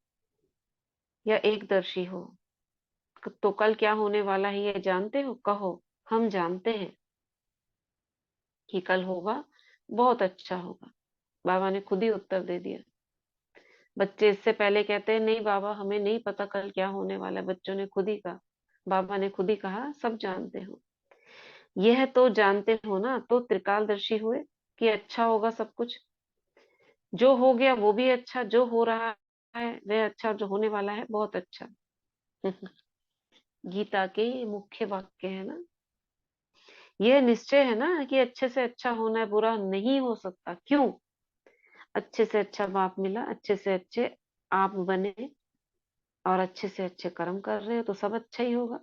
या एकदर्शी हो। तो कल क्या होने वाला है ये जानते हो? कहो हम जानते हैं कि कल होगा बहुत अच्छा होगा। बाबा ने खुद ही उत्तर दे दिया। बच्चे इससे पहले कहते हैं नहीं बाबा हमें नहीं पता कल क्या होने वाला है, बच्चों ने खुद ही कहा, बाबा ने खुद ही कहा सब जानते हो। यह तो जानते हो ना, तो त्रिकालदर्शी हुए कि अच्छा होगा सब कुछ। जो हो गया वो भी अच्छा, जो हो रहा है वह अच्छा, जो होने वाला है बहुत अच्छा। गीता के मुख्य वाक्य है ना। ये निश्चय है ना कि अच्छे से अच्छा होना है, बुरा नहीं हो सकता। क्यों? अच्छे से अच्छा बाप मिला, अच्छे से अच्छे आप बने और अच्छे से अच्छे कर्म कर रहे हो तो सब अच्छा ही होगा।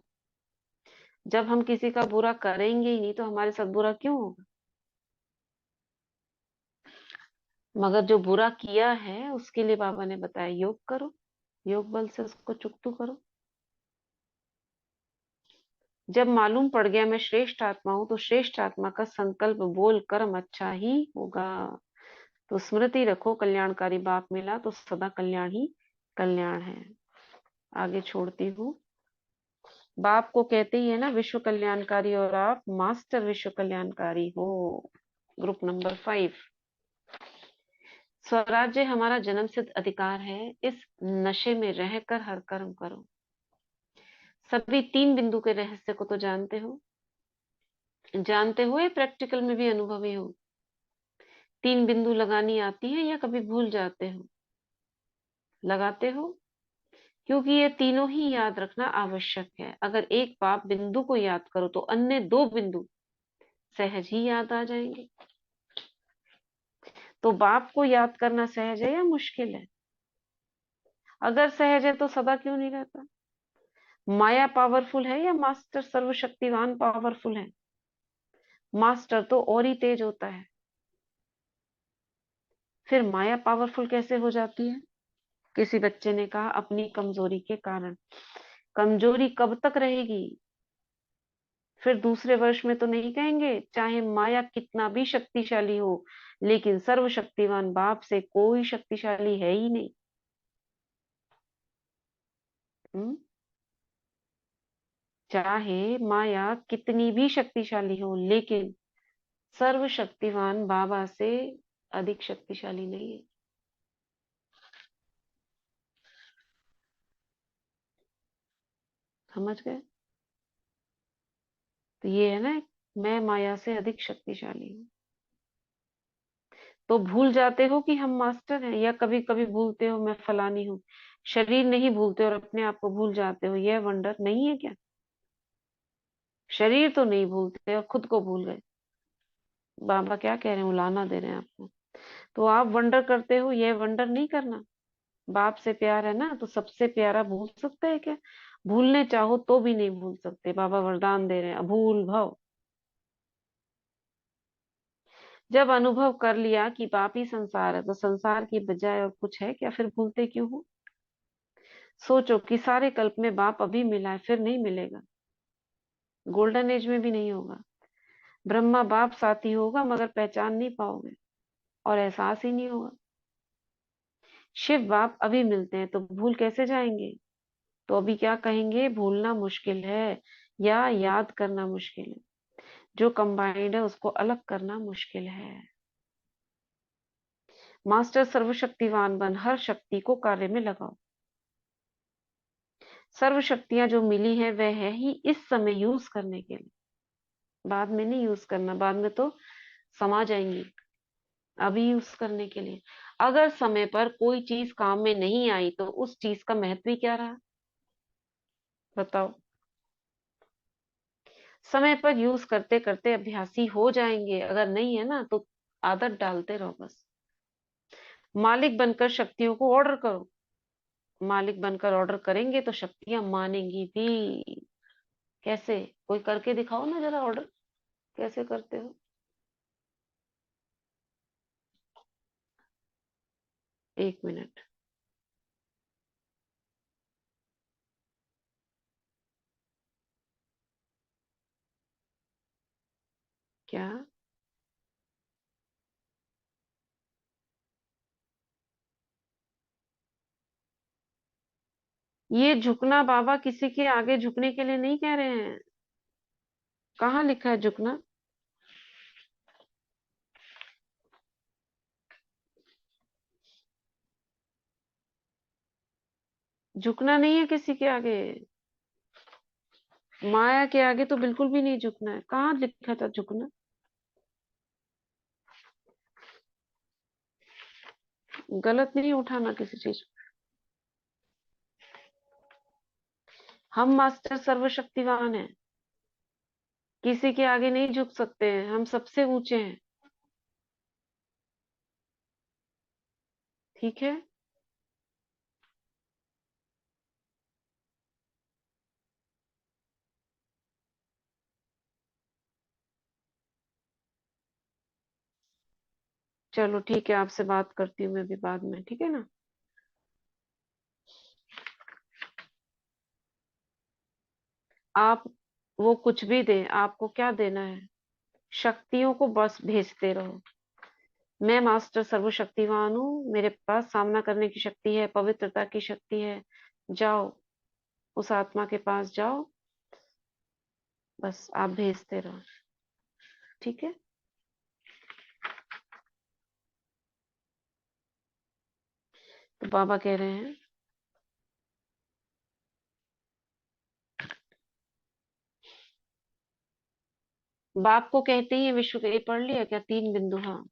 जब हम किसी का बुरा करेंगे ही नहीं तो हमारे साथ बुरा क्यों होगा? मगर जो बुरा किया है उसके लिए बाबा ने बताया योग करो, योग बल से उसको चुकतू करो। जब मालूम पड़ गया मैं श्रेष्ठ आत्मा हूं तो श्रेष्ठ आत्मा का संकल्प बोल कर्म अच्छा ही होगा। तो स्मृति रखो, कल्याणकारी बाप मिला तो सदा कल्याण ही कल्याण है। आगे छोड़ती हूँ। बाप को कहते ही है ना विश्व कल्याणकारी, और आप मास्टर विश्व कल्याणकारी हो। Group number 5। स्वराज्य हमारा जन्म सिद्ध अधिकार है, इस नशे में रहकर हर कर्म करो। सभी 3 बिंदु के रहस्य को तो जानते हो, जानते हो या प्रैक्टिकल में भी अनुभवी हो? 3 बिंदु लगानी आती है या कभी भूल जाते हो? लगाते हो, क्योंकि ये तीनों ही याद रखना आवश्यक है। अगर एक बाप बिंदु को याद करो तो अन्य 2 बिंदु सहज ही याद आ जाएंगे। तो बाप को याद करना सहज है या मुश्किल है? अगर सहज है तो सदा क्यों नहीं रहता? माया पावरफुल है या मास्टर सर्वशक्तिवान पावरफुल है? मास्टर तो और ही तेज होता है, फिर माया पावरफुल कैसे हो जाती है? किसी बच्चे ने कहा अपनी कमजोरी के कारण। कमजोरी कब तक रहेगी? फिर दूसरे वर्ष में तो नहीं कहेंगे चाहे माया कितना भी शक्तिशाली हो, लेकिन सर्वशक्तिवान बाप से कोई शक्तिशाली है ही नहीं। हम्म? चाहे माया कितनी भी शक्तिशाली हो, लेकिन सर्वशक्तिवान बाबा से अधिक शक्तिशाली नहीं है। समझ गए? तो ये है ना, मैं माया से अधिक शक्तिशाली हूँ। तो भूल जाते हो कि हम मास्टर हैं, या कभी कभी भूलते हो मैं फलानी हूँ। शरीर नहीं भूलते और अपने आप को भूल जाते हो, यह वंडर नहीं है क्या? शरीर तो नहीं भूलते और खुद को भूल गए। बाबा क्या कह रहे हैं, उलाना दे रहे हैं आपको। तो आप वंडर करते हो, यह वंडर नहीं करना। बाप से प्यार है ना, तो सबसे प्यारा भूल सकता है क्या? भूलने चाहो तो भी नहीं भूल सकते। बाबा वरदान दे रहे हैं अभूल भव। जब अनुभव कर लिया कि बाप ही संसार है तो संसार की बजाय और कुछ है क्या, फिर भूलते क्यों हो? सोचो कि सारे कल्प में बाप अभी मिला है, फिर नहीं मिलेगा। गोल्डन एज में भी नहीं होगा। ब्रह्मा बाप साथी होगा मगर पहचान नहीं पाओगे और एहसास ही नहीं होगा। शिव बाप अभी मिलते हैं तो भूल कैसे जाएंगे? तो अभी क्या कहेंगे, भूलना मुश्किल है या याद करना मुश्किल है। जो कंबाइंड है उसको अलग करना मुश्किल है। मास्टर सर्वशक्तिवान बन हर शक्ति को कार्य में लगाओ। सर्व शक्तियां जो मिली है वह है ही इस समय यूज करने के लिए, बाद में नहीं यूज करना, बाद में तो समा जाएंगी। अभी यूज करने के लिए। अगर समय पर कोई चीज काम में नहीं आई तो उस चीज का महत्व ही क्या रहा? बताओ। समय पर यूज करते करते अभ्यासी हो जाएंगे, अगर नहीं है ना तो आदत डालते रहो बस। मालिक बनकर शक्तियों को ऑर्डर करो। मालिक बनकर ऑर्डर करेंगे तो शक्तियां मानेंगी भी। कैसे? कोई करके दिखाओ ना जरा ऑर्डर, कैसे करते हो? एक मिनट। क्या? ये झुकना बाबा किसी के आगे झुकने के लिए नहीं कह रहे हैं। कहाँ लिखा है झुकना? झुकना नहीं है किसी के आगे। माया के आगे तो बिल्कुल भी नहीं झुकना है। कहाँ लिखा था झुकना? गलत नहीं उठाना किसी चीज को। हम मास्टर सर्वशक्तिवान हैं। किसी के आगे नहीं झुक सकते हैं, हम सबसे ऊंचे हैं। ठीक है। चलो ठीक है, आपसे बात करती हूँ मैं भी बाद में, ठीक है ना। आप वो कुछ भी दे, आपको क्या देना है? शक्तियों को बस भेजते रहो। मैं मास्टर सर्वशक्तिवान हूँ, मेरे पास सामना करने की शक्ति है, पवित्रता की शक्ति है। जाओ, उस आत्मा के पास जाओ, बस आप भेजते रहो। ठीक है। तो बाबा कह रहे हैं, बाप को कहते ही विश्व के, ये पढ़ लिया क्या? 3 बिंदु, हाँ।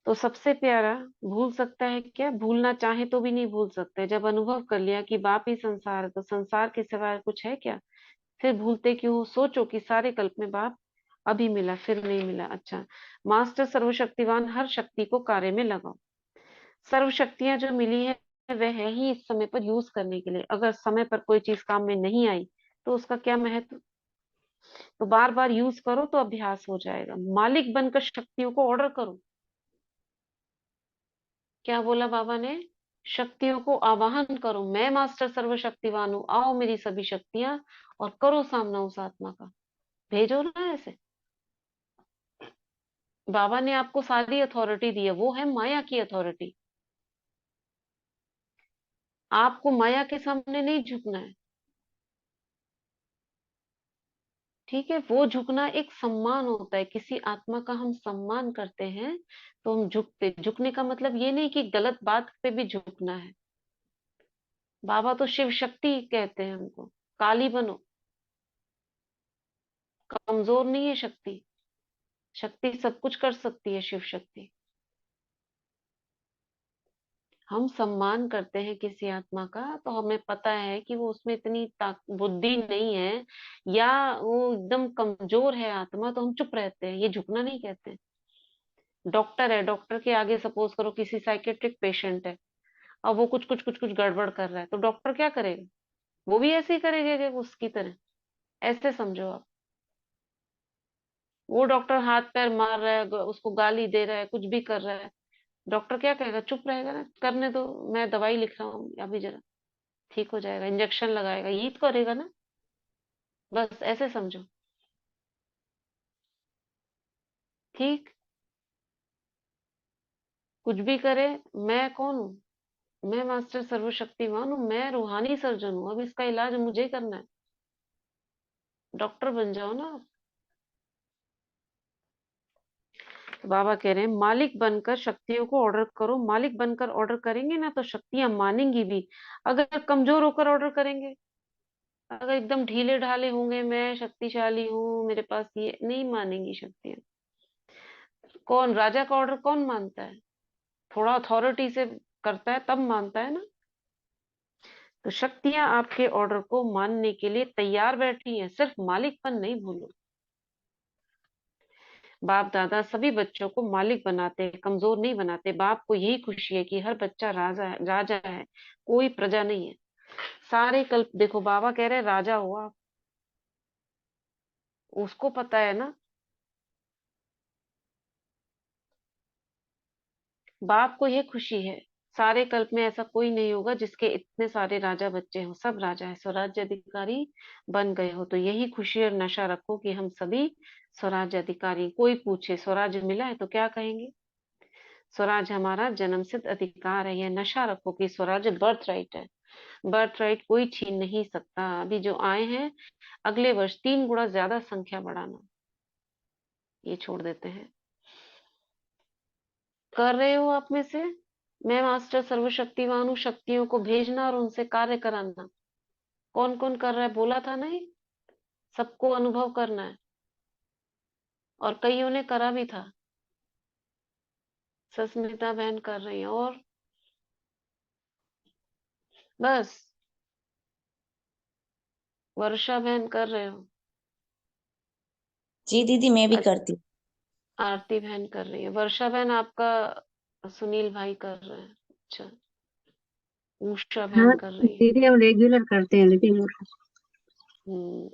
तो सबसे प्यारा, भूल सकता है क्या? भूलना चाहे तो भी नहीं भूल सकते। जब अनुभव कर लिया कि बाप ही संसार है, तो संसार के सिवाय कुछ है क्या? फिर भूलते क्यों हो? सोचो कि सारे कल्प में बाप अभी मिला, फिर नहीं मिला। अच्छा, मास्टर सर्वशक्तिवान, हर शक्ति को कार्य में लगाओ। सर्व शक्तियां जो मिली है वह है ही इस समय पर यूज करने के लिए। अगर समय पर कोई चीज काम में नहीं आई तो उसका क्या महत्व? तो बार बार यूज करो तो अभ्यास हो जाएगा। मालिक बनकर शक्तियों को ऑर्डर करो। क्या बोला बाबा ने? शक्तियों को आवाहन करो, मैं मास्टर सर्वशक्तिवान हूं, आओ मेरी सभी शक्तियां, और करो सामना उस आत्मा का। भेजो ना ऐसे। बाबा ने आपको सारी अथॉरिटी दी है, वो है माया की अथॉरिटी। आपको माया के सामने नहीं झुकना है। ठीक है, वो झुकना एक सम्मान होता है। किसी आत्मा का हम सम्मान करते हैं तो हम झुकते। झुकने का मतलब ये नहीं कि गलत बात पे भी झुकना है। बाबा तो शिव शक्ति कहते हैं हमको। काली बनो, कमजोर नहीं है शक्ति। शक्ति सब कुछ कर सकती है, शिव शक्ति। हम सम्मान करते हैं किसी आत्मा का तो हमें पता है कि वो उसमें इतनी बुद्धि नहीं है, या वो एकदम कमजोर है आत्मा, तो हम चुप रहते हैं। ये झुकना नहीं कहते हैं। डॉक्टर है, डॉक्टर के आगे सपोज करो किसी साइकेट्रिक पेशेंट है, अब वो कुछ कुछ गड़बड़ कर रहा है, तो डॉक्टर क्या करेगा? वो भी ऐसे ही करेगा कि उसकी तरह। ऐसे समझो आप। वो डॉक्टर हाथ पैर मार रहा है, उसको गाली दे रहा है, कुछ भी कर रहा है, डॉक्टर क्या कहेगा? चुप रहेगा ना, करने दो, मैं दवाई लिख रहा हूँ अभी, जरा ठीक हो जाएगा, इंजेक्शन लगाएगा, यही तो करेगा ना। बस ऐसे समझो। ठीक। कुछ भी करे, मैं कौन हूँ? मैं मास्टर सर्वशक्तिमान हूँ, मैं रूहानी सर्जन हूँ, अब इसका इलाज मुझे करना है। डॉक्टर बन जाओ ना आप। तो बाबा कह रहे हैं, मालिक बनकर शक्तियों को ऑर्डर करो। मालिक बनकर ऑर्डर करेंगे ना तो शक्तियां मानेंगी भी। अगर कमजोर होकर ऑर्डर करेंगे, अगर एकदम ढीले ढाले होंगे, मैं शक्तिशाली हूँ, मेरे पास ये, नहीं मानेंगी शक्तियां। कौन राजा का ऑर्डर कौन मानता है? थोड़ा अथॉरिटी से करता है तब मानता है ना। तो शक्तियां आपके ऑर्डर को मानने के लिए तैयार बैठी हैं, सिर्फ मालिकपन नहीं भूलो। बाप दादा सभी बच्चों को मालिक बनाते हैं, कमजोर नहीं बनाते। बाप को यही खुशी है कि हर बच्चा राजा है, कोई प्रजा नहीं है। सारे कल्प देखो, बाबा कह रहे हैं राजा हो आप। उसको पता है ना। बाप को ये खुशी है, सारे कल्प में ऐसा कोई नहीं होगा जिसके इतने सारे राजा बच्चे हो। सब राजा है, स्वराज्य अधिकारी बन गए हो। तो यही खुशी और नशा रखो कि हम सभी स्वराज्य अधिकारी। कोई पूछे स्वराज्य मिला है तो क्या कहेंगे? स्वराज हमारा जन्मसिद्ध अधिकार है। यह नशा रखो कि स्वराज्य बर्थ राइट है। बर्थ राइट कोई छीन नहीं सकता। अभी जो आए हैं, अगले वर्ष 3 गुना ज्यादा संख्या बढ़ाना, ये छोड़ देते हैं। कर रहे हो आप में से? मैं मास्टर सर्वशक्तिवान हूँ, शक्तियों को भेजना और उनसे कार्य कराना। कौन कौन कर रहा है? बोला था नहीं, सबको अनुभव करना है। और कईयों ने करा भी था। सस्मिता बहन कर रही है। और बस वर्षा बहन कर रहे हो? जी दीदी मैं भी करती हूँ। आरती बहन कर रही है। वर्षा बहन आपका सुनील भाई कर रहे हैं। अच्छा, उषा बहन हाँ कर रही है। दीदी, हम रेगुलर करते हैं दीदी।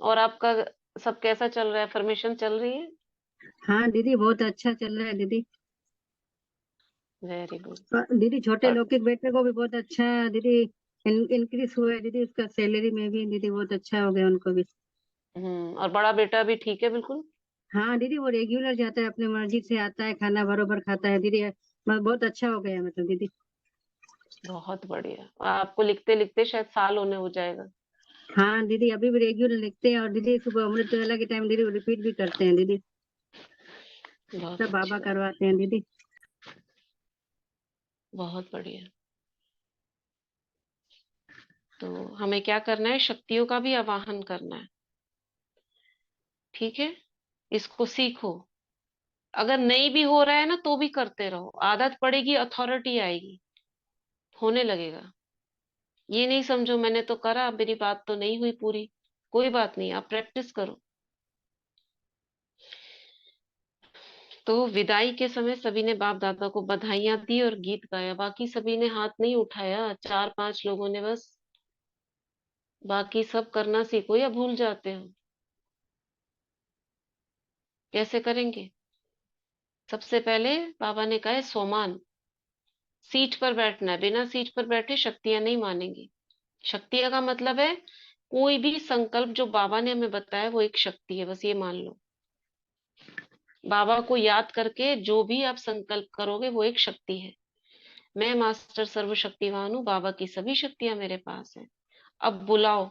और आपका सब कैसा चल रहा है? फॉर्मेशन चल रही है? हाँ दीदी, बहुत अच्छा चल रहा है दीदी। Very good. दीदी छोटे लोग के बेटे को भी बहुत अच्छा दीदी इंक्रीज हुआ है दीदी, उसका सैलरी में भी दीदी बहुत अच्छा हो गया उनको भी। और बड़ा बेटा भी ठीक है बिल्कुल? हाँ दीदी, वो रेगुलर जाता है, अपनी मर्जी से आता है, खाना बरोबर खाता है दीदी। बहुत अच्छा हो गया मतलब दीदी। बहुत बढ़िया। आपको लिखते लिखते शायद साल होने हो जाएगा। हाँ दीदी, अभी भी रेगुलर लिखते हैं, और दीदी सुबह अमृत वेला के टाइम दीदी रिपीट भी करते हैं दीदी। बहुत सब बाबा अच्छी बात। करवाते हैं दीदी। बहुत बढ़िया। तो हमें क्या करना है? शक्तियों का भी आवाहन करना है। ठीक है, इसको सीखो। अगर नहीं भी हो रहा है ना तो भी करते रहो, आदत पड़ेगी, अथॉरिटी आएगी, होने लगेगा। ये नहीं समझो मैंने तो करा, मेरी बात तो नहीं हुई पूरी। कोई बात नहीं, आप प्रैक्टिस करो। तो विदाई के समय सभी ने बाप दादा को बधाइयां दी और गीत गाया। बाकी सभी ने हाथ नहीं उठाया, 4-5 लोगों ने बस। बाकी सब करना सीखो या भूल जाते हो? कैसे करेंगे? सबसे पहले बाबा ने कहा है सोमान, सीट पर बैठना है। बिना सीट पर बैठे शक्तियां नहीं मानेंगी। शक्तियां का मतलब है कोई भी संकल्प जो बाबा ने हमें बताया वो एक शक्ति है, बस ये मान लो। बाबा को याद करके जो भी आप संकल्प करोगे वो एक शक्ति है। मैं मास्टर सर्वशक्तिवान हूँ, बाबा की सभी शक्तियां मेरे पास हैं। अब बुलाओ।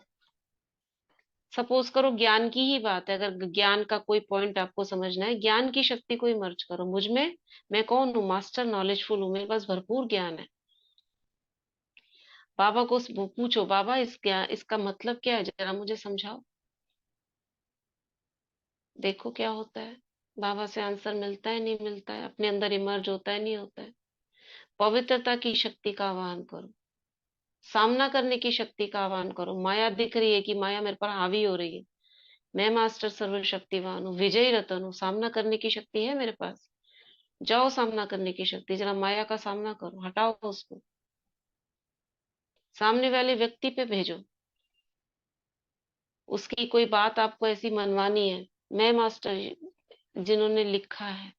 सपोज करो ज्ञान की ही बात है, अगर ज्ञान का कोई पॉइंट आपको समझना है, ज्ञान की शक्ति को ही मर्ज करो मुझ में। मैं कौन हूँ? मास्टर नॉलेजफुल हूँ, मेरे पास भरपूर ज्ञान है। बाबा को पूछो, बाबा इसका मतलब क्या है, जरा मुझे समझाओ। देखो क्या होता है। बाबा से आंसर मिलता है नहीं मिलता है, अपने अंदर इमर्ज होता है नहीं होता है। पवित्रता की शक्ति का आह्वान करो, सामना करने की शक्ति का आह्वान करो। माया दिख रही है कि माया मेरे पर हावी हो रही है, मैं मास्टर सर्वशक्तिवान हूँ, विजयी रतन हूँ, सामना करने की शक्ति है मेरे पास। जाओ सामना करने की शक्ति, जरा माया का सामना करो, हटाओ उसको, सामने वाले व्यक्ति पे भेजो। उसकी कोई बात आपको ऐसी मनवानी है, मैं मास्टर जिन्होंने लिखा है,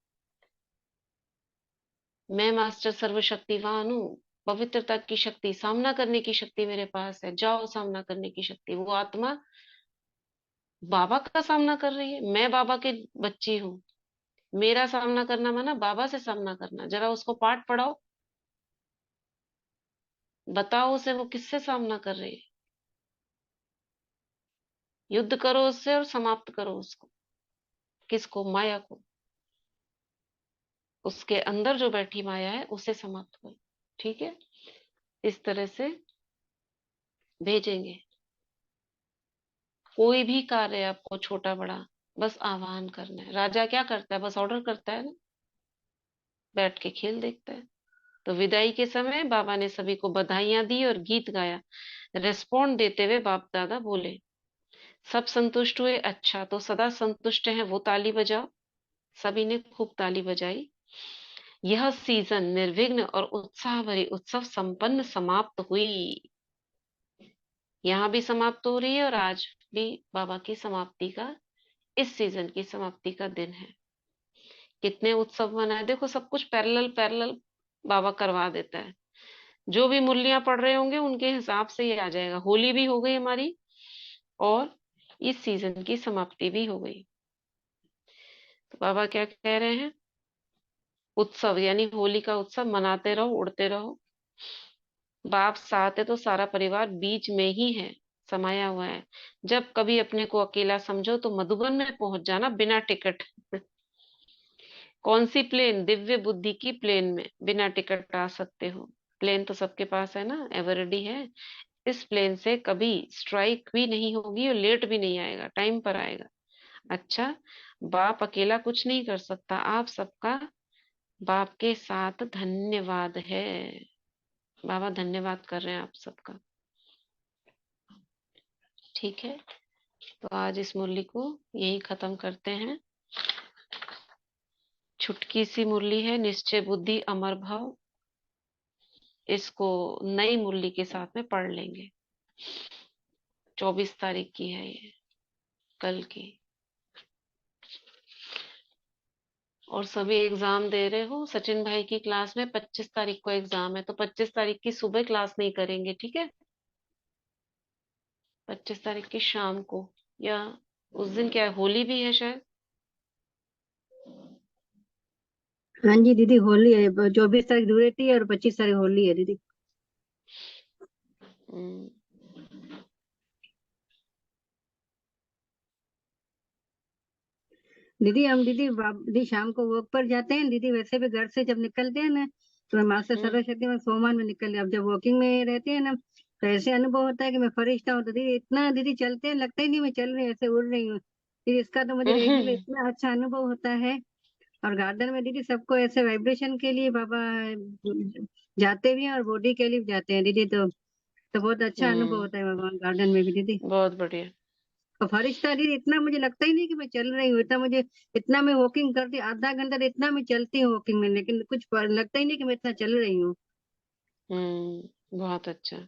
मैं मास्टर सर्वशक्तिवान हूँ, पवित्रता की शक्ति, सामना करने की शक्ति मेरे पास है, जाओ सामना करने की शक्ति। वो आत्मा बाबा का सामना कर रही है, मैं बाबा के बच्ची हूँ। मेरा सामना करना माना बाबा से सामना करना। जरा उसको पाठ पढ़ाओ, बताओ उसे वो किससे सामना कर रही है। युद्ध करो उससे और समाप्त करो उसको। किसको? माया को। उसके अंदर जो बैठी माया है उसे समाप्त करो। ठीक है, इस तरह से भेजेंगे। कोई भी कार्य आपको छोटा बड़ा बस आह्वान करना है। राजा क्या करता है? बस ऑर्डर करता है ना, बैठ के खेल देखता है। तो विदाई के समय बाबा ने सभी को बधाइयां दी और गीत गाया। रेस्पॉन्ड देते हुए बाप दादा बोले, सब संतुष्ट हुए। अच्छा, तो सदा संतुष्ट हैं वो ताली बजाओ। सभी ने खूब ताली बजाई। यह सीजन निर्विघ्न और उत्साह भरी उत्सव संपन्न समाप्त हुई। यहाँ भी समाप्त हो रही है और आज भी बाबा की समाप्ति का, इस सीजन की समाप्ति का दिन है। कितने उत्सव मनाए, देखो सब कुछ पैरेलल पैरेलल बाबा करवा देता है। जो भी मुरलियां पढ़ रहे होंगे उनके हिसाब से ये आ जाएगा। होली भी हो गई हमारी और इस सीजन की समाप्ति भी हो गई। तो बाबा क्या कह रहे हैं? उत्सव यानी होली का उत्सव मनाते रहो, उड़ते रहो। बाप साथ है तो सारा परिवार बीच में ही है, समाया हुआ है। जब कभी अपने को अकेला समझो तो मधुबन में पहुंच जाना बिना टिकट। कौन सी प्लेन? दिव्य बुद्धि की प्लेन में बिना टिकट आ सकते हो। प्लेन तो सबके पास है ना, एवरेडी है। इस प्लेन से कभी स्ट्राइक भी नहीं होगी और लेट भी नहीं आएगा, टाइम पर आएगा। अच्छा, बाप अकेला कुछ नहीं कर सकता, आप सबका बाप के साथ धन्यवाद है। बाबा धन्यवाद कर रहे हैं आप सबका। ठीक है, तो आज इस मुरली को यही खत्म करते हैं। छुटकी सी मुरली है, निश्चय बुद्धि अमर भाव। इसको नई मुरली के साथ में पढ़ लेंगे। 24 तारीख की है ये, कल की। और सभी एग्जाम दे रहे हो, सचिन भाई की क्लास में 25 तारीख को एग्जाम है, तो 25 तारीख की सुबह क्लास नहीं करेंगे, ठीक है? 25 तारीख की शाम को, या उस दिन क्या है, होली भी है शायद। हाँ जी दीदी, होली है। 24 तारीख धूळेटी है और 25 तारीख होली है दीदी। हम्म, दीदी हम दीदी शाम को वॉक पर जाते हैं दीदी। वैसे भी घर से जब निकलते हैं ना, तो मैं मास्टर सरस्वती में सोमान में निकल, अब जब वॉकिंग में रहते हैं ना, तो ऐसे अनुभव होता है कि मैं फरिश्ता हूँ। तो दीदी इतना दीदी चलते हैं, लगता ही नहीं मैं चल रही हूँ, ऐसे उड़ रही हूँ दीदी। इसका तो मुझे रेगुलर इतना अच्छा अनुभव होता है। और गार्डन में दीदी सबको ऐसे वाइब्रेशन के लिए बाबा जाते भी हैं और बॉडी के लिए भी जाते हैं दीदी। तो बहुत अच्छा अनुभव होता है बाबा गार्डन में भी दीदी। बहुत बढ़िया। और फरिश्ता दीदी इतना मुझे लगता ही नहीं कि मैं चल रही हूँ। इतना मैं वॉकिंग करती, आधा घंटा इतना मैं चलती हूँ वॉकिंग में, लेकिन कुछ लगता ही नहीं कि मैं इतना चल रही हूँ। बहुत अच्छा।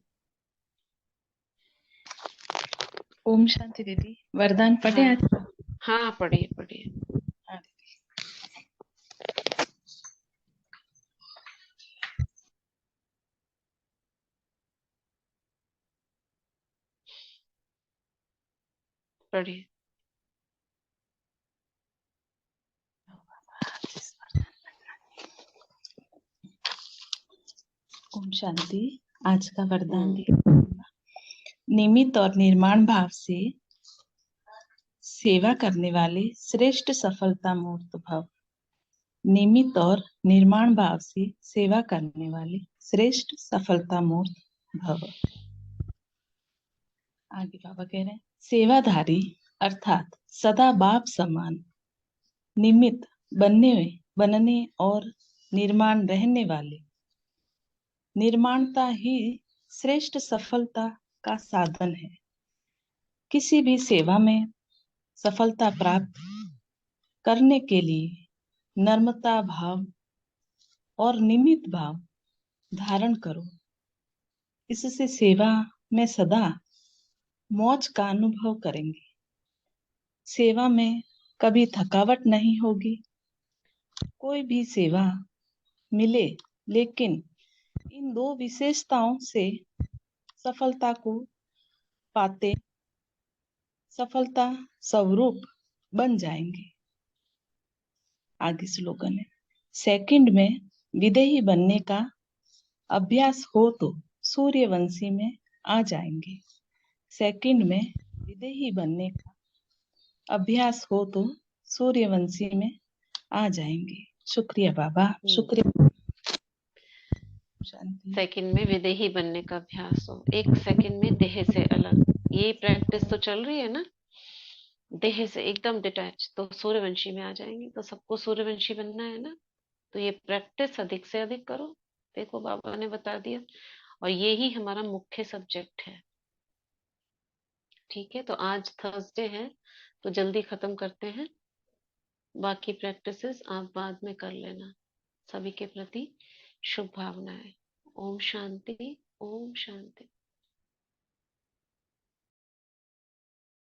ओम शांति दीदी। वरदान पढ़े हाँ, आज? हाँ पढ़िए पढ़िए। हाँ दीदी। पढ़िए। ओम शांति। आज का वरदान निमित्त और निर्माण भाव से सेवा करने वाले श्रेष्ठ सफलता मूर्त भव। निमित्त और निर्माण भाव से सेवा करने वाले श्रेष्ठ सफलता मूर्त भव। आगे बाबा कह रहे हैं, सेवाधारी अर्थात सदा बाप समान, निमित्त बनने और निर्माण रहने वाले। निर्माणता ही श्रेष्ठ सफलता का साधन है। किसी भी सेवा में सफलता प्राप्त करने के लिए नम्रता भाव और निमित्त भाव धारण करो। इससे सेवा में सदा मौज का अनुभव करेंगे। सेवा में कभी थकावट नहीं होगी। कोई भी सेवा मिले, लेकिन इन दो विशेषताओं से सफलता को पाते सफलता स्वरूप बन जाएंगे। आगे स्लोगन है, सेकंड में विदेही बनने का अभ्यास हो तो सूर्यवंशी में आ जाएंगे। सेकंड में विदेही बनने का अभ्यास हो तो सूर्यवंशी में आ जाएंगे। शुक्रिया बाबा, शुक्रिया। सेकंड में विदेही बनने का अभ्यास हो, एक सेकंड में देह से अलग। ये प्रैक्टिस तो चल रही है ना, देह से एकदम डिटैच, तो सूर्यवंशी में आ जाएंगे। तो सबको सूर्यवंशी बनना है ना, तो ये प्रैक्टिस अधिक से अधिक करो। देखो बाबा ने बता दिया, और यही हमारा मुख्य सब्जेक्ट है। ठीक है, तो आज थर्सडे है, तो जल्दी खत्म करते हैं। बाकी प्रैक्टिसेस आप बाद में कर लेना। सभी के प्रति शुभ भावनाएं। ओम शांति, ओम शांति।